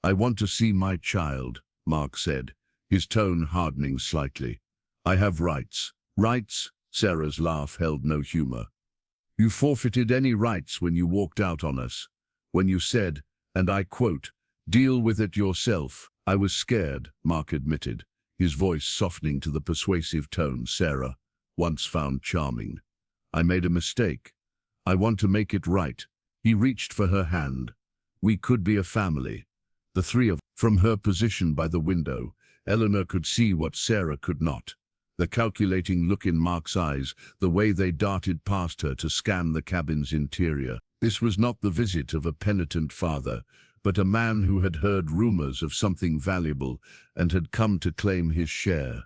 "I want to see my child," Mark said, his tone hardening slightly. "I have rights." "Rights?" Sarah's laugh held no humor. "You forfeited any rights when you walked out on us. When you said, and I quote, 'Deal with it yourself.'" "I was scared," Mark admitted, his voice softening to the persuasive tone Sarah once found charming. "I made a mistake. I want to make it right." He reached for her hand. "We could be a family, the three of." From her position by the window, Eleanor could see what Sarah could not. The calculating look in Mark's eyes, the way they darted past her to scan the cabin's interior. This was not the visit of a penitent father, but a man who had heard rumors of something valuable and had come to claim his share.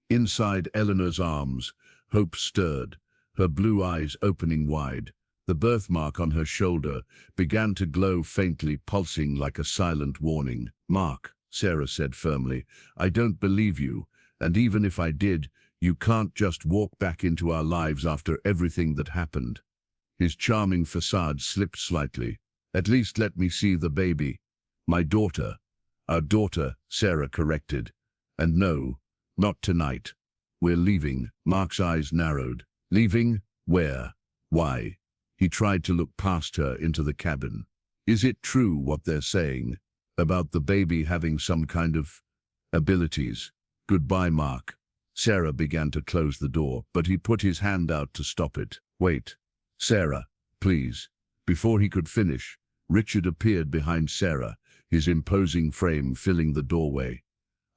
Inside Eleanor's arms, Hope stirred, her blue eyes opening wide. The birthmark on her shoulder began to glow faintly, pulsing like a silent warning. "Mark," Sarah said firmly, "I don't believe you, and even if I did, you can't just walk back into our lives after everything that happened." His charming facade slipped slightly. "At least let me see the baby." "My daughter." "Our daughter," Sarah corrected. "And no, not tonight. We're leaving." Mark's eyes narrowed. "Leaving? Where? Why?" He tried to look past her into the cabin. "Is it true what they're saying about the baby having some kind of abilities?" "Goodbye, Mark." Sarah began to close the door, but he put his hand out to stop it. "Wait. Sarah, please." Before he could finish, Richard appeared behind Sarah, his imposing frame filling the doorway.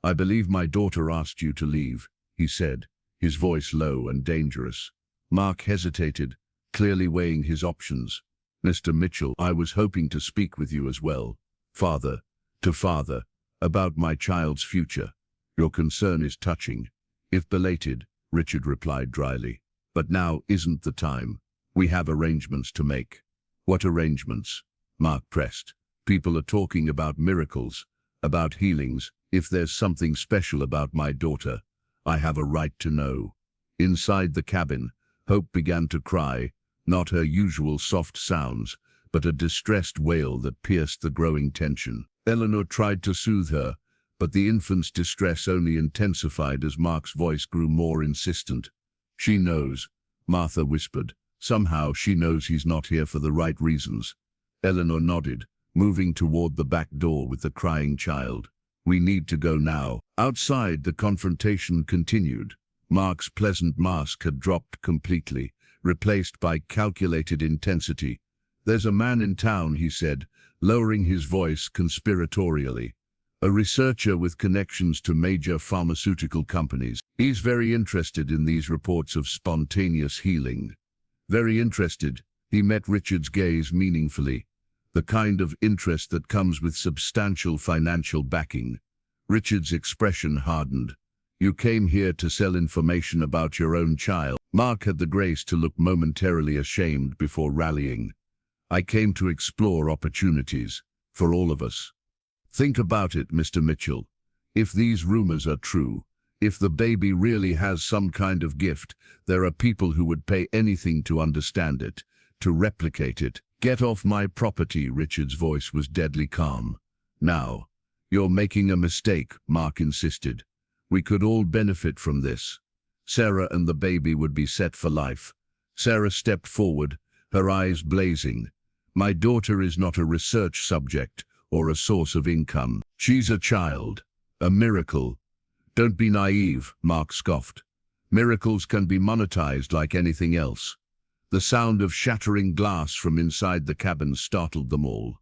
"I believe my daughter asked you to leave," he said, his voice low and dangerous. Mark hesitated, clearly weighing his options. "Mr. Mitchell, I was hoping to speak with you as well. Father to father, about my child's future. Your concern is touching, if belated," Richard replied dryly. "But now isn't the time. We have arrangements to make." "What arrangements?" Mark pressed. "People are talking about miracles, about healings. If there's something special about my daughter, I have a right to know." Inside the cabin, Hope began to cry, not her usual soft sounds, but a distressed wail that pierced the growing tension. Eleanor tried to soothe her, but the infant's distress only intensified as Mark's voice grew more insistent. "She knows," Martha whispered. "Somehow she knows he's not here for the right reasons." Eleanor nodded, moving toward the back door with the crying child. "We need to go now." Outside, the confrontation continued. Mark's pleasant mask had dropped completely, replaced by calculated intensity. "There's a man in town," he said, lowering his voice conspiratorially. "A researcher with connections to major pharmaceutical companies. He's very interested in these reports of spontaneous healing." "Very interested." He met Richard's gaze meaningfully, the kind of interest that comes with substantial financial backing. Richard's expression hardened. "You came here to sell information about your own child." Mark had the grace to look momentarily ashamed before rallying. "I came to explore opportunities, for all of us. Think about it, Mr. Mitchell. If these rumors are true, if the baby really has some kind of gift, there are people who would pay anything to understand it, to replicate it." "Get off my property," Richard's voice was deadly calm. "Now, you're making a mistake," Mark insisted. We could all benefit from this. Sarah and the baby would be set for life. Sarah stepped forward, her eyes blazing. My daughter is not a research subject or a source of income. She's a child, a miracle. Don't be naive, Mark scoffed. Miracles can be monetized like anything else. The sound of shattering glass from inside the cabin startled them all.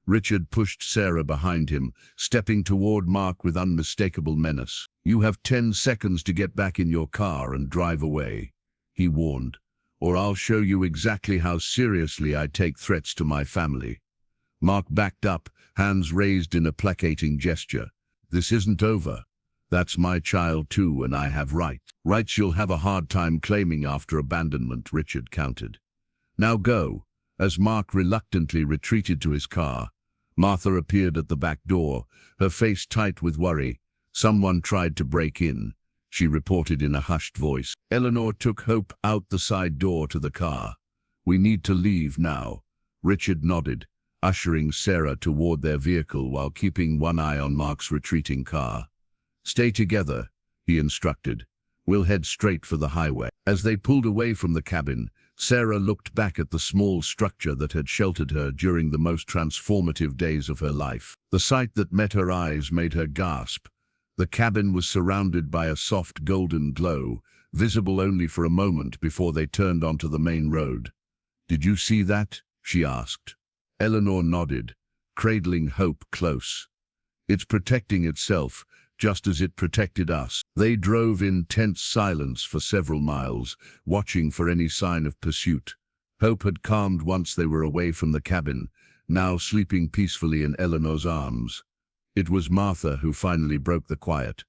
Richard pushed Sarah behind him, stepping toward Mark with unmistakable menace. You have 10 seconds to get back in your car and drive away, he warned, or I'll show you exactly how seriously I take threats to my family. Mark backed up, hands raised in a placating gesture. This isn't over. That's my child too, and I have rights. Rights you'll have a hard time claiming after abandonment, Richard countered. Now go. As Mark reluctantly retreated to his car, Martha appeared at the back door, her face tight with worry. Someone tried to break in, she reported in a hushed voice. Eleanor took Hope out the side door to the car. We need to leave now. Richard nodded, ushering Sarah toward their vehicle while keeping one eye on Mark's retreating car. Stay together, he instructed. We'll head straight for the highway. As they pulled away from the cabin, Sarah looked back at the small structure that had sheltered her during the most transformative days of her life. The sight that met her eyes made her gasp. The cabin was surrounded by a soft golden glow, visible only for a moment before they turned onto the main road. Did you see that? She asked. Eleanor nodded, cradling Hope close. It's protecting itself, just as it protected us. They drove in tense silence for several miles, watching for any sign of pursuit. Hope had calmed once they were away from the cabin, now sleeping peacefully in Eleanor's arms. It was Martha who finally broke the quiet.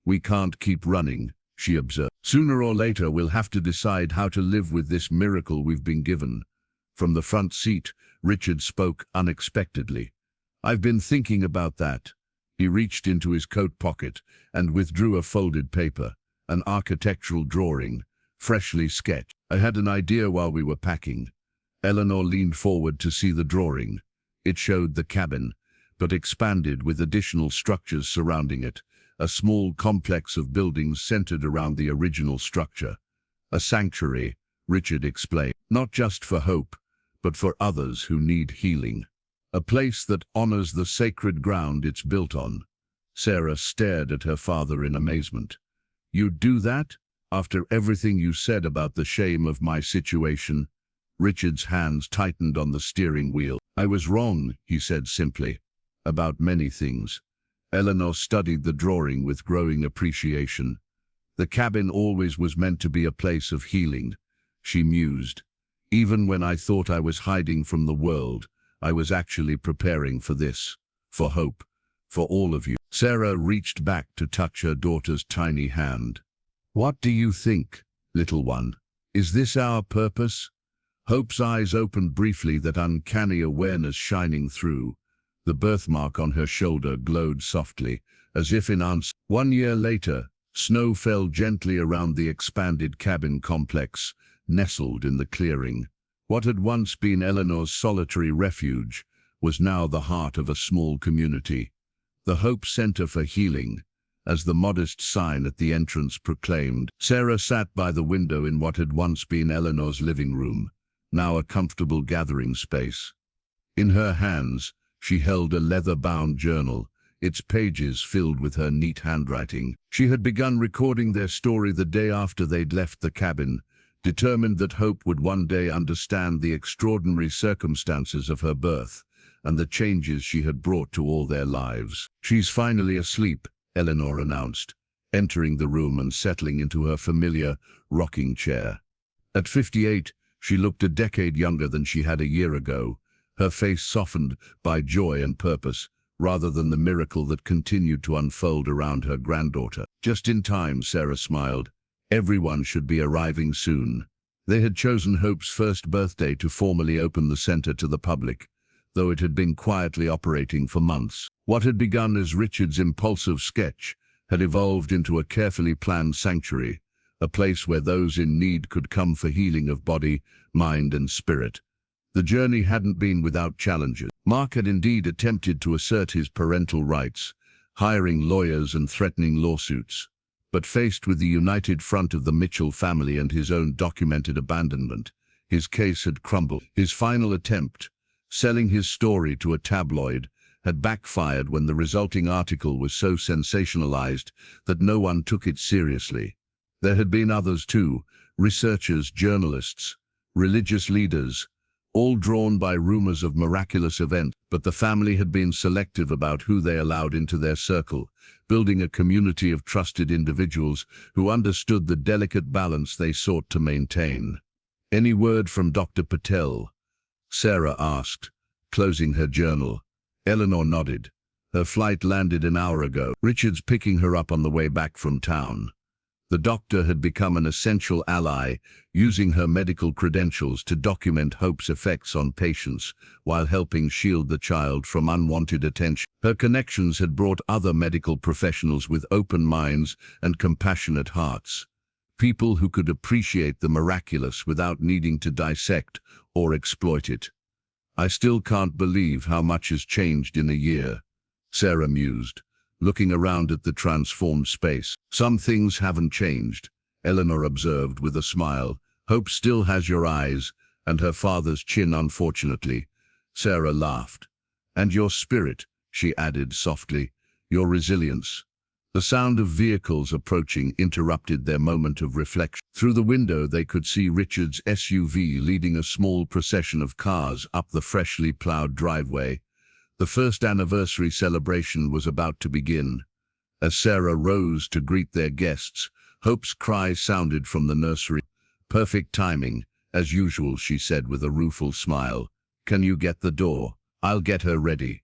We can't keep running, she observed. Sooner or later we'll have to decide how to live with this miracle we've been given. From the front seat, Richard spoke unexpectedly. I've been thinking about that. He reached into his coat pocket and withdrew a folded paper, an architectural drawing, freshly sketched. I had an idea while we were packing. Eleanor leaned forward to see the drawing. It showed the cabin, but expanded with additional structures surrounding it, a small complex of buildings centered around the original structure. A sanctuary, Richard explained, not just for Hope, but for others who need healing. A place that honors the sacred ground it's built on. Sarah stared at her father in amazement. You'd do that? After everything you said about the shame of my situation? Richard's hands tightened on the steering wheel. I was wrong, he said simply. About many things. Eleanor studied the drawing with growing appreciation. The cabin always was meant to be a place of healing, she mused. Even when I thought I was hiding from the world, I was actually preparing for this, for Hope, for all of you. Sarah reached back to touch her daughter's tiny hand. What do you think, little one? Is this our purpose? Hope's eyes opened briefly, that uncanny awareness shining through. The birthmark on her shoulder glowed softly, as if in answer. 1 year later, snow fell gently around the expanded cabin complex, nestled in the clearing. What had once been Eleanor's solitary refuge was now the heart of a small community. The Hope Center for Healing, as the modest sign at the entrance proclaimed. Sarah sat by the window in what had once been Eleanor's living room, now a comfortable gathering space. In her hands, she held a leather-bound journal, its pages filled with her neat handwriting. She had begun recording their story the day after they'd left the cabin, determined that Hope would one day understand the extraordinary circumstances of her birth and the changes she had brought to all their lives. She's finally asleep, Eleanor announced, entering the room and settling into her familiar rocking chair. At 58, she looked a decade younger than she had a year ago, her face softened by joy and purpose, rather than the miracle that continued to unfold around her granddaughter. Just in time, Sarah smiled. Everyone should be arriving soon. They had chosen Hope's first birthday to formally open the center to the public, though it had been quietly operating for months. What had begun as Richard's impulsive sketch had evolved into a carefully planned sanctuary, a place where those in need could come for healing of body, mind, and spirit. The journey hadn't been without challenges. Mark had indeed attempted to assert his parental rights, hiring lawyers and threatening lawsuits. But faced with the united front of the Mitchell family and his own documented abandonment, his case had crumbled. His final attempt, selling his story to a tabloid, had backfired when the resulting article was so sensationalized that no one took it seriously. There had been others too, researchers, journalists, religious leaders, all drawn by rumors of miraculous events, but the family had been selective about who they allowed into their circle, building a community of trusted individuals who understood the delicate balance they sought to maintain. "Any word from Dr. Patel?" Sarah asked, closing her journal. Eleanor nodded. "Her flight landed an hour ago. Richard's picking her up on the way back from town." The doctor had become an essential ally, using her medical credentials to document Hope's effects on patients while helping shield the child from unwanted attention. Her connections had brought other medical professionals with open minds and compassionate hearts, people who could appreciate the miraculous without needing to dissect or exploit it. "I still can't believe how much has changed in a year," Sarah mused, looking around at the transformed space. "Some things haven't changed," Eleanor observed with a smile. "Hope still has your eyes, and her father's chin, unfortunately." Sarah laughed. "And your spirit," she added softly, "your resilience." The sound of vehicles approaching interrupted their moment of reflection. Through the window they could see Richard's SUV leading a small procession of cars up the freshly plowed driveway. The first anniversary celebration was about to begin. As Sarah rose to greet their guests, Hope's cry sounded from the nursery. "Perfect timing, as usual," she said with a rueful smile. "Can you get the door? I'll get her ready."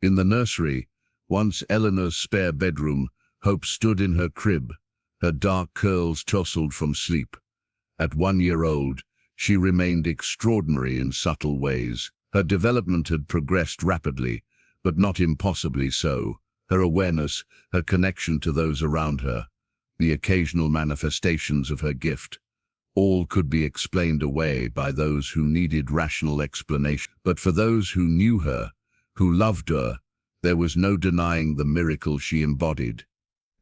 In the nursery, once Eleanor's spare bedroom, Hope stood in her crib, her dark curls tousled from sleep. At 1 year old, she remained extraordinary in subtle ways. Her development had progressed rapidly, but not impossibly so. Her awareness, her connection to those around her, the occasional manifestations of her gift, all could be explained away by those who needed rational explanation. But for those who knew her, who loved her, there was no denying the miracle she embodied.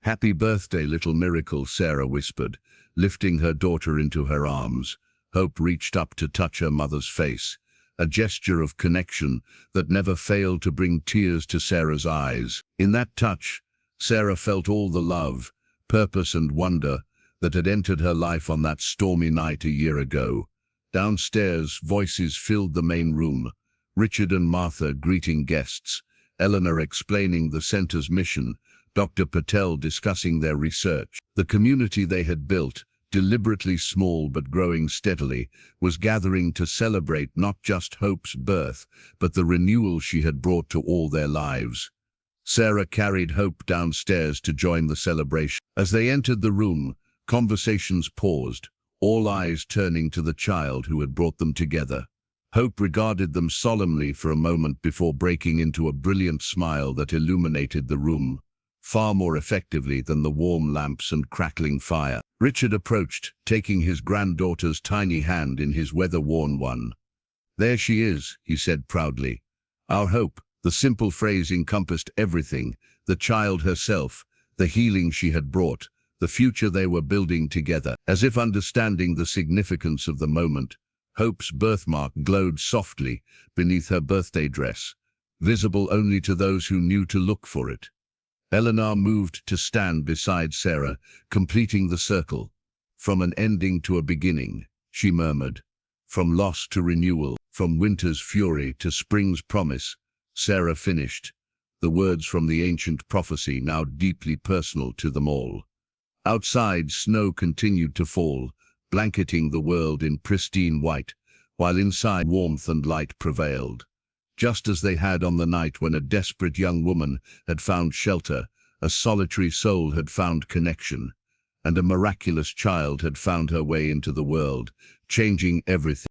"Happy birthday, little miracle," Sarah whispered, lifting her daughter into her arms. Hope reached up to touch her mother's face, a gesture of connection that never failed to bring tears to Sarah's eyes. In that touch, Sarah felt all the love, purpose and wonder that had entered her life on that stormy night a year ago. Downstairs, voices filled the main room, Richard and Martha greeting guests, Eleanor explaining the center's mission, Dr. Patel discussing their research. The community they had built, deliberately small but growing steadily, was gathering to celebrate not just Hope's birth, but the renewal she had brought to all their lives. Sarah carried Hope downstairs to join the celebration. As they entered the room, conversations paused, all eyes turning to the child who had brought them together. Hope regarded them solemnly for a moment before breaking into a brilliant smile that illuminated the room, far more effectively than the warm lamps and crackling fire. Richard approached, taking his granddaughter's tiny hand in his weather-worn one. "There she is," he said proudly. "Our Hope." The simple phrase encompassed everything: the child herself, the healing she had brought, the future they were building together. As if understanding the significance of the moment, Hope's birthmark glowed softly beneath her birthday dress, visible only to those who knew to look for it. Eleanor moved to stand beside Sarah, completing the circle. "From an ending to a beginning," she murmured. "From loss to renewal, from winter's fury to spring's promise," Sarah finished, the words from the ancient prophecy now deeply personal to them all. Outside, snow continued to fall, blanketing the world in pristine white, while inside warmth and light prevailed. Just as they had on the night when a desperate young woman had found shelter, a solitary soul had found connection, and a miraculous child had found her way into the world, changing everything.